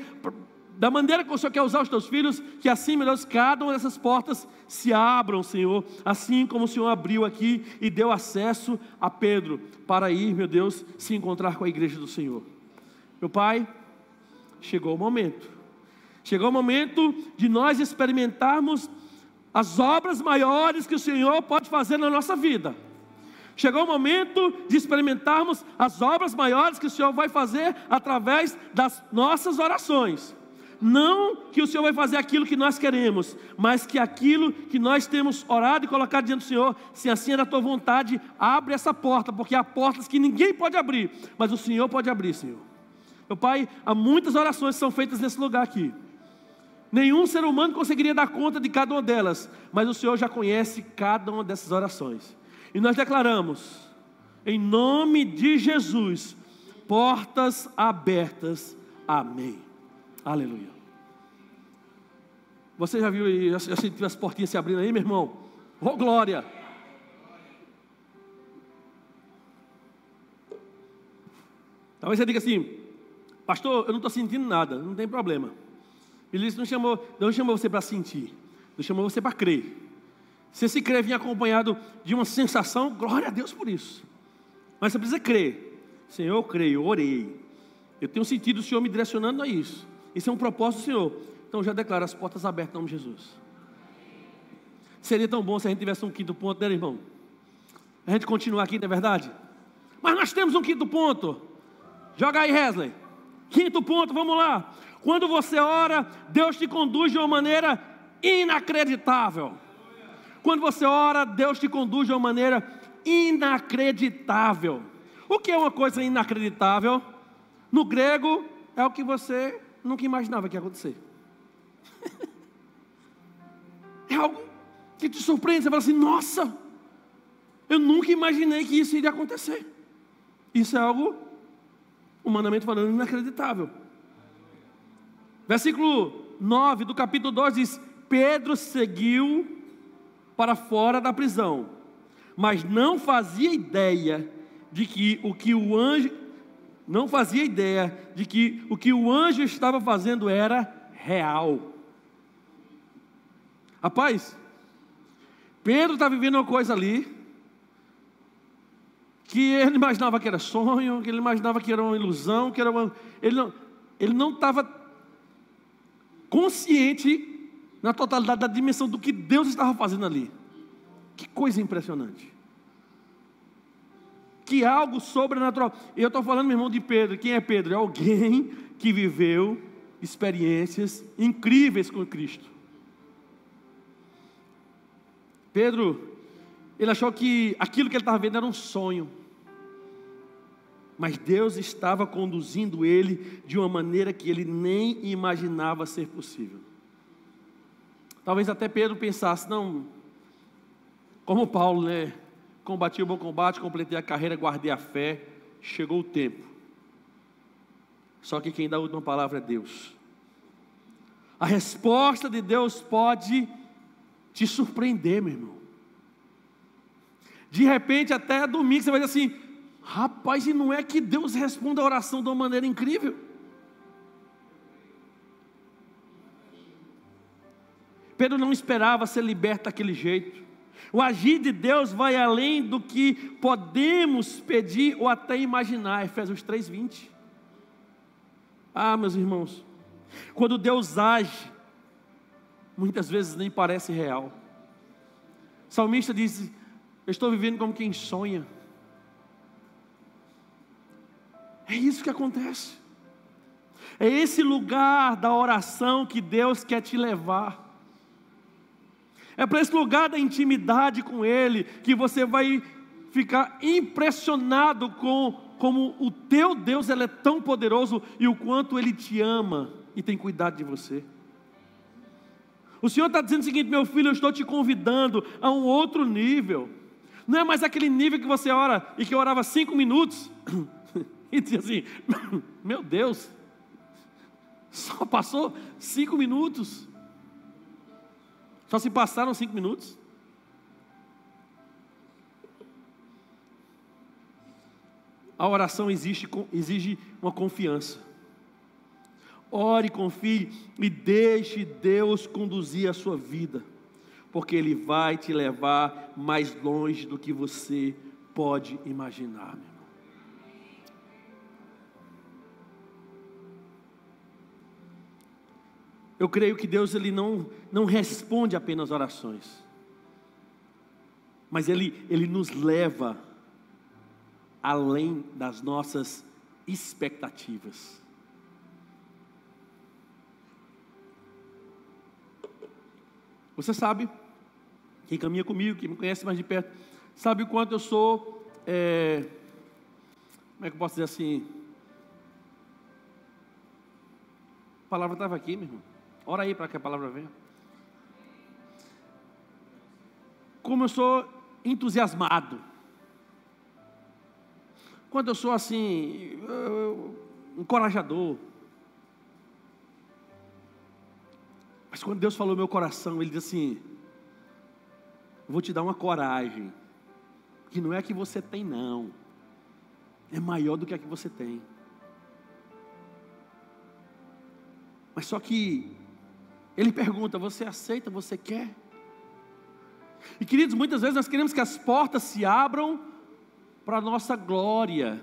da maneira que o Senhor quer usar os teus filhos, que assim, meu Deus, cada uma dessas portas se abram, Senhor, assim como o Senhor abriu aqui e deu acesso a Pedro, para ir, meu Deus, se encontrar com a igreja do Senhor. Meu Pai, chegou o momento de nós experimentarmos as obras maiores que o Senhor pode fazer na nossa vida. Chegou o momento de experimentarmos as obras maiores que o Senhor vai fazer através das nossas orações. Não que o Senhor vai fazer aquilo que nós queremos, mas que aquilo que nós temos orado e colocado diante do Senhor, se assim é da tua vontade, abre essa porta, porque há portas que ninguém pode abrir, mas o Senhor pode abrir, Senhor. Meu Pai, há muitas orações que são feitas nesse lugar aqui. Nenhum ser humano conseguiria dar conta de cada uma delas, mas o Senhor já conhece cada uma dessas orações. E nós declaramos, em nome de Jesus, portas abertas. Amém. Aleluia. Você já viu e já sentiu as portinhas se abrindo aí, meu irmão? Oh, glória! Talvez você diga assim: pastor, eu não estou sentindo nada. Não tem problema. Ele não chamou você para sentir, Deus chamou você para crer. Se esse crer vinha acompanhado de uma sensação, glória a Deus por isso. Mas você precisa crer. Senhor, eu creio, eu orei, eu tenho sentido o Senhor me direcionando a isso. Isso é um propósito do Senhor. Então eu já declaro as portas abertas em nome de Jesus. Seria tão bom se a gente tivesse um quinto ponto, né, irmão? A gente continuar aqui, não é verdade? Mas nós temos um quinto ponto. Joga aí, Wesley. Quinto ponto, vamos lá. Quando você ora, Deus te conduz de uma maneira inacreditável. Quando você ora, Deus te conduz de uma maneira inacreditável. O que é uma coisa inacreditável? No grego, é o que você nunca imaginava que ia acontecer. É algo que te surpreende. Você fala assim: nossa, eu nunca imaginei que isso iria acontecer. Isso é algo, humanamente falando, inacreditável. Versículo 9 do capítulo 2 diz: Pedro seguiu para fora da prisão, mas não fazia ideia de que o que o anjo estava fazendo era real. Rapaz, Pedro está vivendo uma coisa ali que ele imaginava que era sonho, que ele imaginava que era uma ilusão, que era ele não estava consciente na totalidade da dimensão do que Deus estava fazendo ali. Que coisa impressionante. Que algo sobrenatural. Eu estou falando, meu irmão, de Pedro. Quem é Pedro? É alguém que viveu experiências incríveis com Cristo. Pedro, ele achou que aquilo que ele estava vendo era um sonho, mas Deus estava conduzindo ele de uma maneira que ele nem imaginava ser possível. Talvez até Pedro pensasse: não, como Paulo, né? Combati o bom combate, completei a carreira, guardei a fé, chegou o tempo. Só que quem dá a última palavra é Deus. A resposta de Deus pode te surpreender, meu irmão. De repente, até domingo, você vai dizer assim: rapaz, e não é que Deus responde a oração de uma maneira incrível? Pedro não esperava ser liberto daquele jeito. O agir de Deus vai além do que podemos pedir ou até imaginar. Efésios 3:20. Ah, meus irmãos, quando Deus age, muitas vezes nem parece real. O salmista diz: eu estou vivendo como quem sonha. É isso que acontece. É esse lugar da oração que Deus quer te levar. É para esse lugar da intimidade com Ele que você vai ficar impressionado com como o teu Deus ele é tão poderoso e o quanto Ele te ama e tem cuidado de você. O Senhor está dizendo o seguinte: meu filho, eu estou te convidando a um outro nível. Não é mais aquele nível que você ora e que eu orava 5 minutos e dizia assim: meu Deus, só passou 5 minutos. Só se passaram 5 minutos. A oração exige uma confiança. Ore, confie e deixe Deus conduzir a sua vida, porque Ele vai te levar mais longe do que você pode imaginar, meu irmão. Eu creio que Deus ele não responde apenas orações, mas Ele nos leva além das nossas expectativas. Você sabe, quem caminha comigo, quem me conhece mais de perto, sabe o quanto eu sou, como é que eu posso dizer assim? A palavra estava aqui, meu irmão. Ora aí para que a palavra venha. Como eu sou entusiasmado. Quando eu sou assim, encorajador. Mas quando Deus falou no meu coração, Ele disse assim: vou te dar uma coragem, que não é a que você tem não, é maior do que a que você tem. Mas só que Ele pergunta: você aceita, você quer? E queridos, muitas vezes nós queremos que as portas se abram para a nossa glória.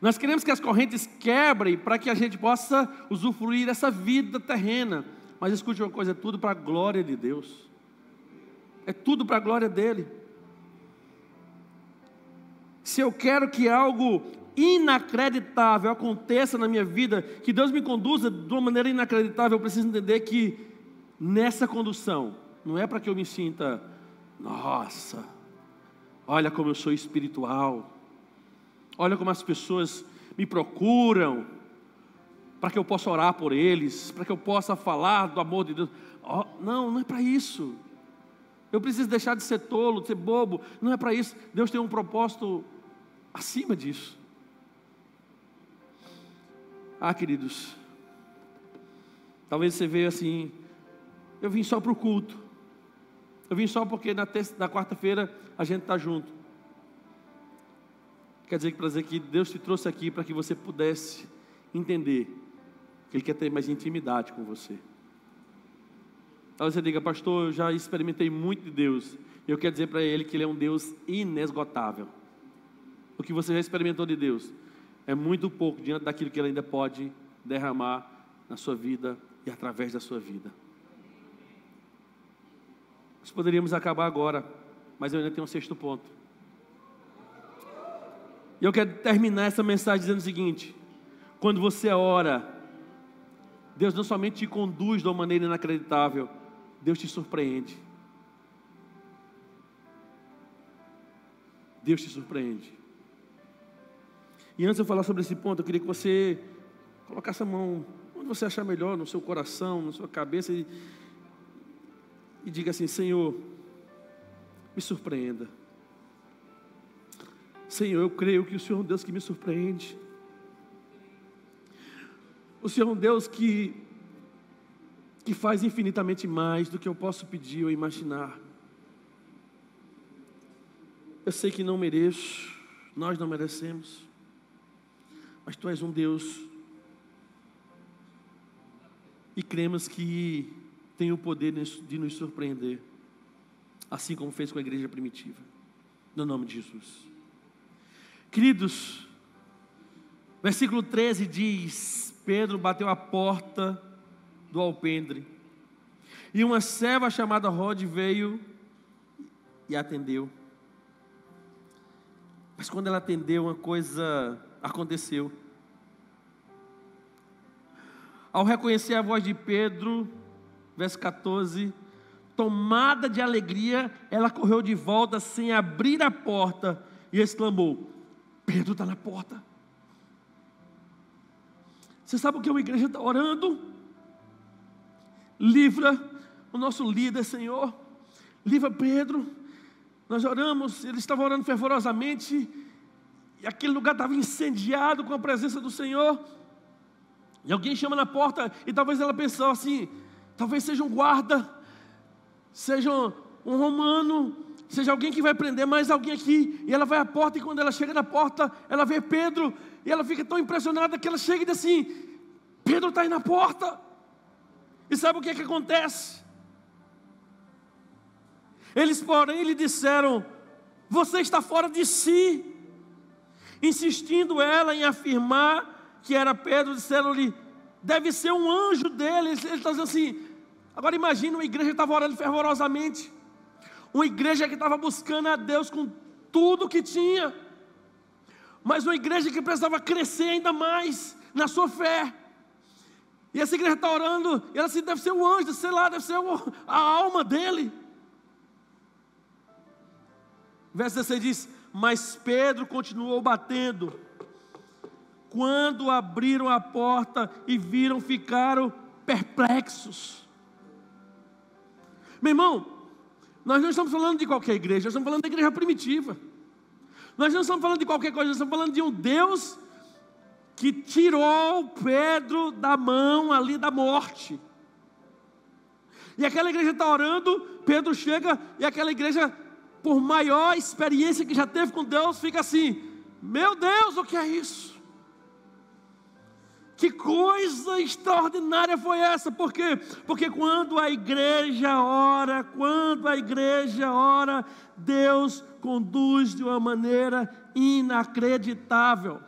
Nós queremos que as correntes quebrem para que a gente possa usufruir dessa vida terrena. Mas escute uma coisa: é tudo para a glória de Deus. É tudo para a glória dEle. Se eu quero que algo inacreditável aconteça na minha vida, que Deus me conduza de uma maneira inacreditável, eu preciso entender que nessa condução, não é para que eu me sinta, nossa, olha como eu sou espiritual, olha como as pessoas me procuram, para que eu possa orar por eles, para que eu possa falar do amor de Deus. Não é para isso. Eu preciso deixar de ser tolo, de ser bobo. Não é para isso. Deus tem um propósito acima disso. Queridos, talvez você veja assim: eu vim só para o culto, eu vim só porque na quarta-feira a gente está junto. Quer dizer que Deus te trouxe aqui para que você pudesse entender que Ele quer ter mais intimidade com você. Talvez você diga: pastor, eu já experimentei muito de Deus. Eu quero dizer para Ele que Ele é um Deus inesgotável. O que você já experimentou de Deus é muito pouco diante daquilo que Ele ainda pode derramar na sua vida e através da sua vida. Nós poderíamos acabar agora, mas eu ainda tenho um 6º ponto. E eu quero terminar essa mensagem dizendo o seguinte: quando você ora, Deus não somente te conduz de uma maneira inacreditável, Deus te surpreende. Deus te surpreende. E antes de eu falar sobre esse ponto, eu queria que você colocasse a mão onde você achar melhor, no seu coração, na sua cabeça, e diga assim: Senhor, me surpreenda. Senhor, eu creio que o Senhor é um Deus que me surpreende. O Senhor é um Deus que que faz infinitamente mais do que eu posso pedir ou imaginar. Eu sei que não mereço, nós não merecemos, mas Tu és um Deus, e cremos que tem o poder de nos surpreender, assim como fez com a igreja primitiva, no nome de Jesus. Queridos, versículo 13 diz: Pedro bateu a porta do alpendre, e uma serva chamada Rode veio e atendeu. Mas quando ela atendeu, uma coisa aconteceu. Ao reconhecer a voz de Pedro, verso 14, tomada de alegria, ela correu de volta sem abrir a porta e exclamou: Pedro está na porta. Você sabe o que uma igreja está orando? Livra o nosso líder, Senhor. Livra Pedro. Nós oramos, ele estava orando fervorosamente, e aquele lugar estava incendiado com a presença do Senhor. E alguém chama na porta, e talvez ela pensou assim: talvez seja um guarda, seja um romano, seja alguém que vai prender mais alguém aqui. E ela vai à porta, e quando ela chega na porta, ela vê Pedro, e ela fica tão impressionada que ela chega e diz assim: Pedro está aí na porta. E sabe o que acontece? Eles, porém, lhe disseram: você está fora de si. Insistindo ela em afirmar que era Pedro, disseram-lhe: deve ser um anjo dele. Ele está dizendo assim. Agora imagine uma igreja que estava orando fervorosamente, uma igreja que estava buscando a Deus com tudo que tinha, mas uma igreja que precisava crescer ainda mais na sua fé. E essa igreja está orando, e ela assim: deve ser um anjo, sei lá, deve ser a alma dele. Verso 16 diz: mas Pedro continuou batendo. Quando abriram a porta e viram, ficaram perplexos. Meu irmão, nós não estamos falando de qualquer igreja, nós estamos falando da igreja primitiva. Nós não estamos falando de qualquer coisa, nós estamos falando de um Deus que tirou Pedro da mão ali da morte. E aquela igreja está orando, Pedro chega, e aquela igreja, por maior experiência que já teve com Deus, fica assim: meu Deus, o que é isso? Que coisa extraordinária foi essa? Por quê? Porque quando a igreja ora, Deus conduz de uma maneira inacreditável.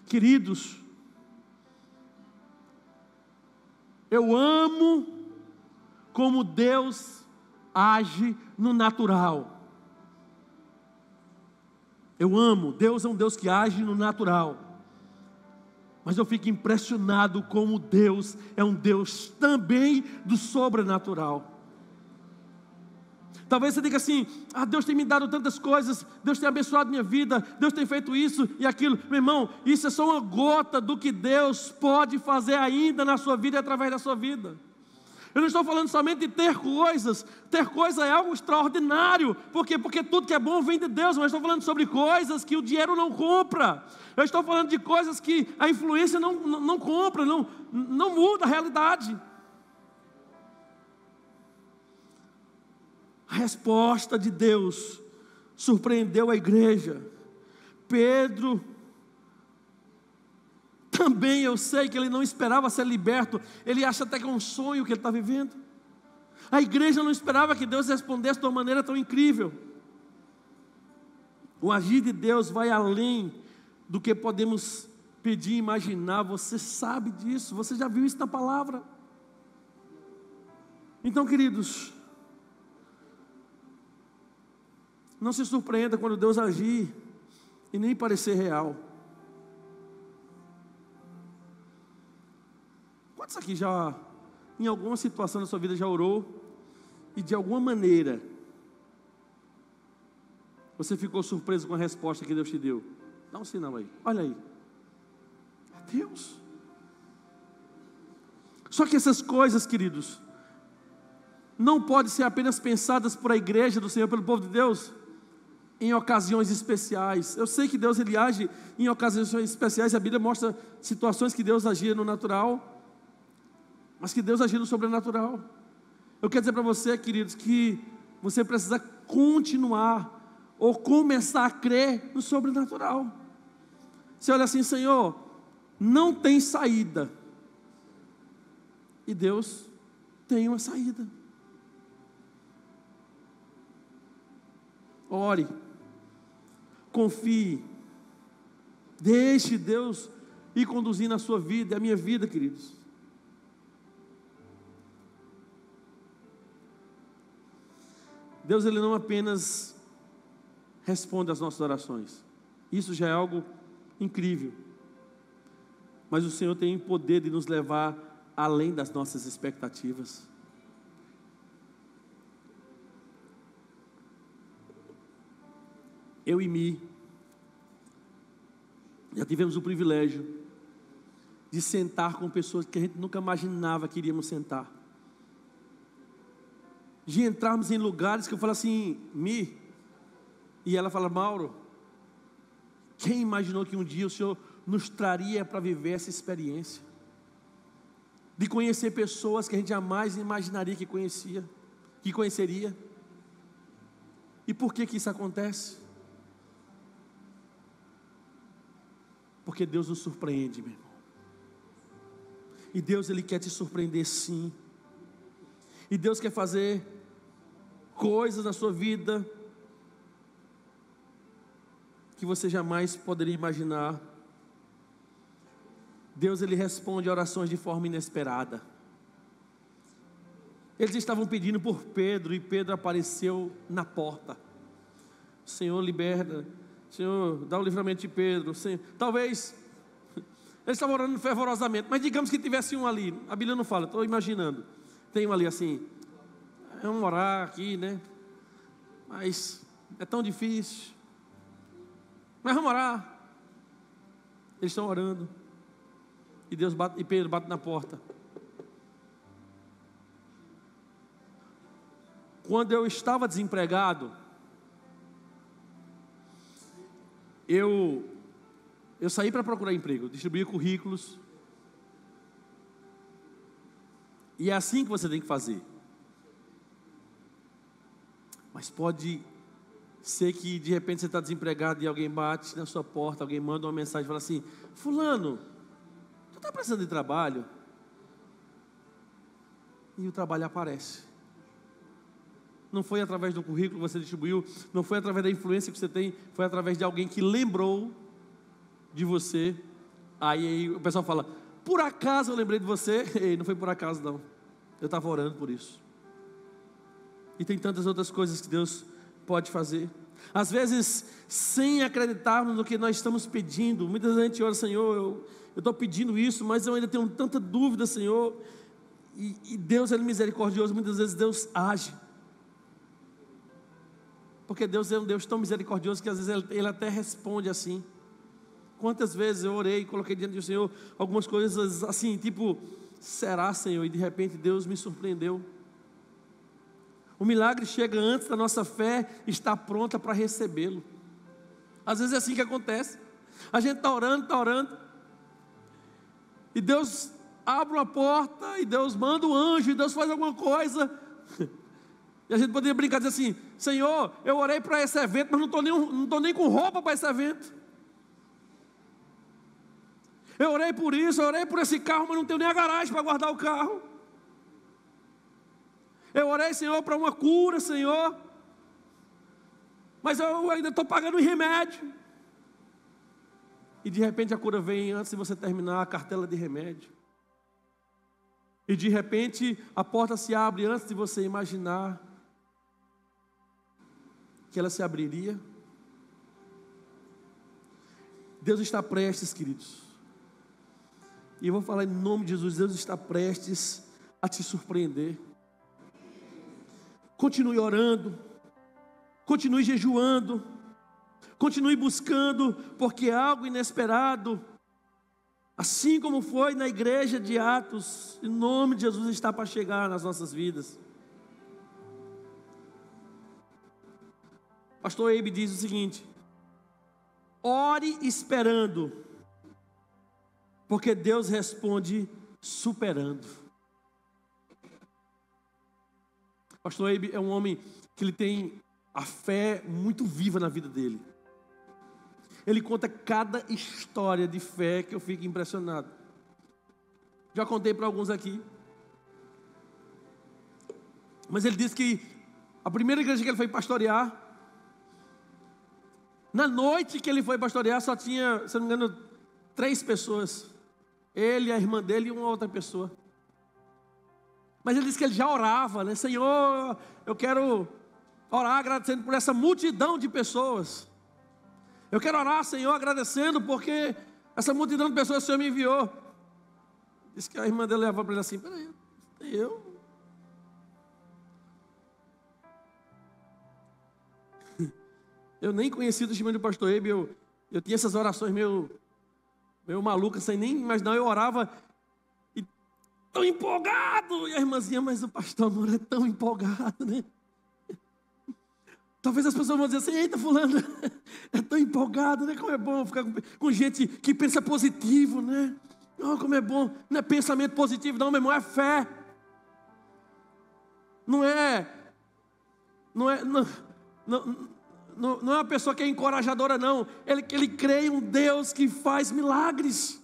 Queridos, eu amo como Deus age no natural. Eu amo, Deus é um Deus que age no natural. Mas eu fico impressionado como Deus é um Deus também do sobrenatural. Talvez você diga assim: ah, Deus tem me dado tantas coisas, Deus tem abençoado minha vida, Deus tem feito isso e aquilo. Meu irmão, isso é só uma gota do que Deus pode fazer ainda na sua vida e através da sua vida. Eu não estou falando somente de ter coisas. Ter coisa é algo extraordinário. Por quê? Porque tudo que é bom vem de Deus. Mas estou falando sobre coisas que o dinheiro não compra. Eu estou falando de coisas que a influência não compra, não muda a realidade. A resposta de Deus surpreendeu a igreja. Pedro também, eu sei que ele não esperava ser liberto. Ele acha até que é um sonho que ele está vivendo. A igreja não esperava que Deus respondesse de uma maneira tão incrível. O agir de Deus vai além do que podemos pedir e imaginar. Você sabe disso, você já viu isso na palavra. Então, queridos, não se surpreenda quando Deus agir e nem parecer real. Quantos aqui já, em alguma situação da sua vida, já orou e de alguma maneira você ficou surpreso com a resposta que Deus te deu? Dá um sinal aí, olha aí. É Deus. Só que essas coisas, queridos, não podem ser apenas pensadas por a igreja do Senhor, pelo povo de Deus, em ocasiões especiais. Eu sei que Deus ele age em ocasiões especiais. A Bíblia mostra situações que Deus agia no natural. mas que Deus agiu no sobrenatural. Eu quero dizer para você, queridos, que você precisa continuar ou começar a crer no sobrenatural. Você olha assim: Senhor, não tem saída, e Deus tem uma saída. Ore, confie, deixe Deus ir conduzindo a sua vida e a minha vida, queridos. Deus, Ele não apenas responde às nossas orações, isso já é algo incrível, mas o Senhor tem o poder de nos levar além das nossas expectativas. Eu e Mi já tivemos o privilégio de sentar com pessoas que a gente nunca imaginava que iríamos sentar, de entrarmos em lugares que eu falo assim: Mi, e ela fala: Mauro, quem imaginou que um dia o Senhor nos traria para viver essa experiência, de conhecer pessoas que a gente jamais imaginaria que conheceria. E por que isso acontece? Porque Deus nos surpreende, meu irmão. E Deus, Ele quer te surpreender, sim. E Deus quer fazer coisas na sua vida que você jamais poderia imaginar. Deus, Ele responde a orações de forma inesperada. Eles estavam pedindo por Pedro, e Pedro apareceu na porta. Senhor, liberta. Senhor, dá o livramento de Pedro. Senhor, talvez eles estavam orando fervorosamente, mas digamos que tivesse um ali. A Bíblia não fala, estou imaginando. Tem um ali assim: vamos orar aqui, né? Mas é tão difícil. Mas vamos orar. Eles estão orando, e Deus bate, e Pedro bate na porta. Quando eu estava desempregado, eu saí para procurar emprego, distribuía currículos. E é assim que você tem que fazer. Mas pode ser que de repente você está desempregado e alguém bate na sua porta, alguém manda uma mensagem e fala assim: fulano, tu está precisando de trabalho? E o trabalho aparece. Não foi através do currículo que você distribuiu, não foi através da influência que você tem, foi através de alguém que lembrou de você. Aí o pessoal fala: por acaso eu lembrei de você? Ei, não foi por acaso não, eu estava orando por isso. E tem tantas outras coisas que Deus pode fazer, às vezes sem acreditarmos no que nós estamos pedindo. Muitas vezes a gente ora: Senhor, eu estou pedindo isso, mas eu ainda tenho tanta dúvida, Senhor. E Deus, Ele é misericordioso, muitas vezes Deus age, porque Deus é um Deus tão misericordioso que às vezes Ele até responde assim. Quantas vezes eu orei e coloquei diante do Senhor algumas coisas assim, tipo: será, Senhor? E de repente Deus me surpreendeu. O milagre chega antes da nossa fé estar pronta para recebê-lo. Às vezes é assim que acontece. A gente está orando, e Deus abre uma porta, e Deus manda um anjo, e Deus faz alguma coisa. E a gente poderia brincar e dizer assim: Senhor, eu orei para esse evento, mas não estou nem com roupa para esse evento. Eu orei por isso, eu orei por esse carro, mas não tenho nem a garagem para guardar o carro. Eu orei, Senhor, para uma cura, Senhor, mas eu ainda estou pagando em remédio. E de repente a cura vem antes de você terminar a cartela de remédio. E de repente a porta se abre antes de você imaginar que ela se abriria. Deus está prestes, queridos, e eu vou falar em nome de Jesus, Deus está prestes a te surpreender. Continue orando, continue jejuando, continue buscando, porque algo inesperado, assim como foi na igreja de Atos, em nome de Jesus, está para chegar nas nossas vidas. Pastor Eibe diz o seguinte: ore esperando, porque Deus responde superando. Pastor Abe é um homem que ele tem a fé muito viva na vida dele. Ele conta cada história de fé que eu fico impressionado. Já contei para alguns aqui. Mas ele disse que a primeira igreja que ele foi pastorear, na noite que ele foi pastorear, só tinha, se não me engano, 3 pessoas. Ele, a irmã dele e uma outra pessoa. Mas ele disse que ele já orava, né? Senhor, eu quero orar agradecendo por essa multidão de pessoas. Eu quero orar, Senhor, agradecendo porque essa multidão de pessoas o Senhor me enviou. Disse que a irmã dele levou para ele assim: peraí, eu nem conheci o testemunho do pastor Abe, eu tinha essas orações meio malucas, sem nem imaginar, eu orava e tão empolgado, e a irmãzinha, mas o pastor amor é tão empolgado, né? Talvez as pessoas vão dizer assim: eita, fulano, é tão empolgado, né? Como é bom ficar com gente que pensa positivo, né? Oh, como é bom, não é pensamento positivo não, meu irmão, é fé. Não é uma pessoa que é encorajadora não, ele crê em um Deus que faz milagres.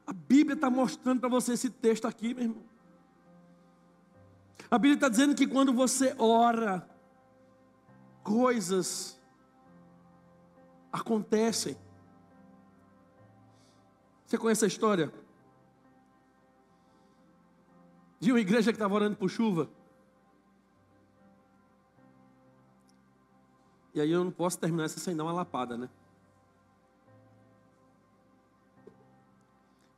A Bíblia está mostrando para você esse texto aqui, meu irmão. A Bíblia está dizendo que quando você ora, coisas acontecem. Você conhece a história de uma igreja que estava orando por chuva? E aí eu não posso terminar essa sem dar uma lapada, né?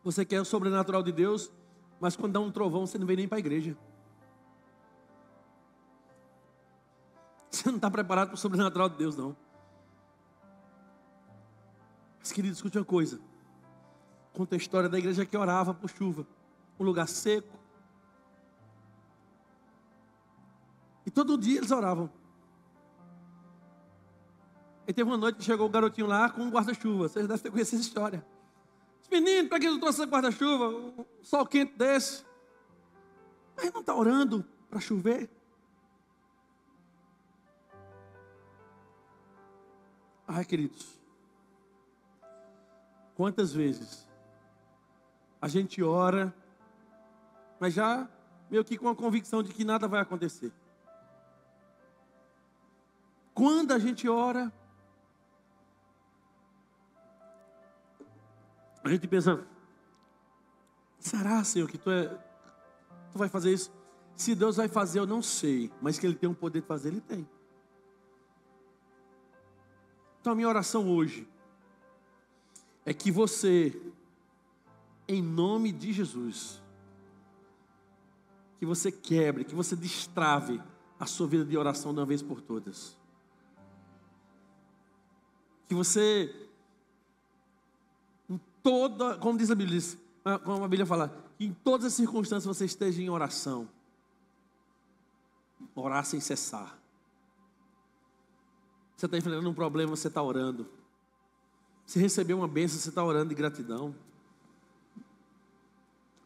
Você quer o sobrenatural de Deus, mas quando dá um trovão você não vem nem para a igreja. Você não está preparado para o sobrenatural de Deus, não. Mas, querido, escute uma coisa. Conta a história da igreja que orava por chuva. Um lugar seco. E todo dia eles oravam. E teve uma noite que chegou o garotinho lá com um guarda-chuva. Vocês devem ter conhecido essa história. Menino, para que eu trouxe esse guarda-chuva? Um sol quente desse. Mas não está orando para chover? Ai, queridos, quantas vezes a gente ora, mas já meio que com a convicção de que nada vai acontecer. Quando a gente ora, a gente pensa: será, Senhor, que tu vai fazer isso? Se Deus vai fazer, eu não sei, mas que Ele tem o poder de fazer, Ele tem. Então a minha oração hoje é que você, em nome de Jesus, que você quebre, que você destrave a sua vida de oração de uma vez por todas. Que você, em toda, como diz a Bíblia, como a Bíblia fala, que em todas as circunstâncias você esteja em oração. Orar sem cessar. Você está enfrentando um problema, você está orando. Você recebeu uma bênção, você está orando de gratidão.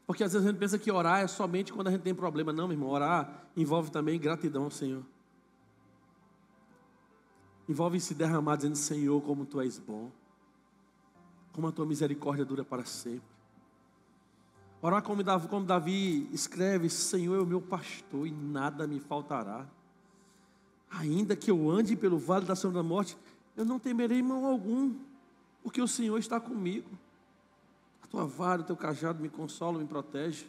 Porque às vezes a gente pensa que orar é somente quando a gente tem problema. Não, meu irmão, orar envolve também gratidão ao Senhor. Envolve se derramar dizendo: Senhor, como Tu és bom. Como a Tua misericórdia dura para sempre. Orar como Davi escreve: Senhor é o meu pastor e nada me faltará. Ainda que eu ande pelo vale da sombra da morte, eu não temerei mal algum, porque o Senhor está comigo. A Tua vara, o Teu cajado me consolam, me protege.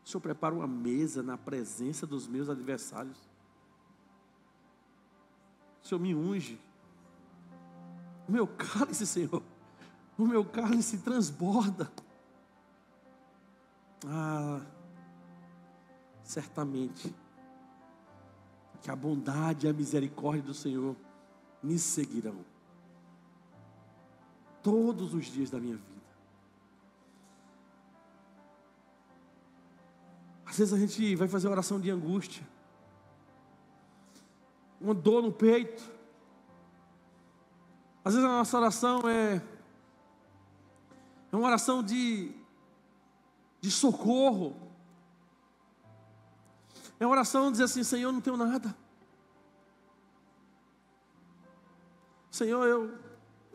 O Senhor prepara uma mesa na presença dos meus adversários. O Senhor me unge. O meu cálice, Senhor, o meu cálice transborda. Certamente que a bondade e a misericórdia do Senhor me seguirão todos os dias da minha vida. Às vezes a gente vai fazer oração de angústia, uma dor no peito. Às vezes a nossa oração é uma oração de socorro. É uma oração dizer assim: Senhor, eu não tenho nada. Senhor, eu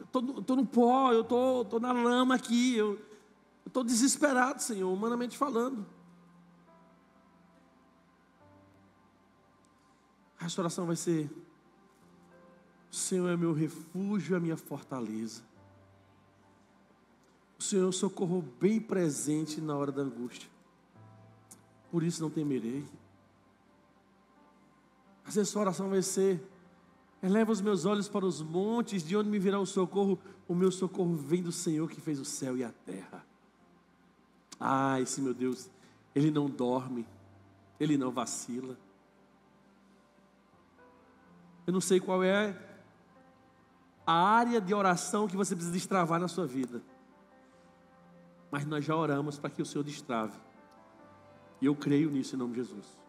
estou no pó, eu estou na lama aqui, eu estou desesperado, Senhor, humanamente falando. A sua oração vai ser: o Senhor é meu refúgio, a minha fortaleza. O Senhor é o socorro bem presente na hora da angústia. Por isso não temerei. Às vezes a sua oração vai ser: eleva os meus olhos para os montes, de onde me virá o socorro? O meu socorro vem do Senhor que fez o céu e a terra. Ah, esse meu Deus, Ele não dorme, Ele não vacila. Eu não sei qual é a área de oração que você precisa destravar na sua vida, mas nós já oramos para que o Senhor destrave. E eu creio nisso em nome de Jesus.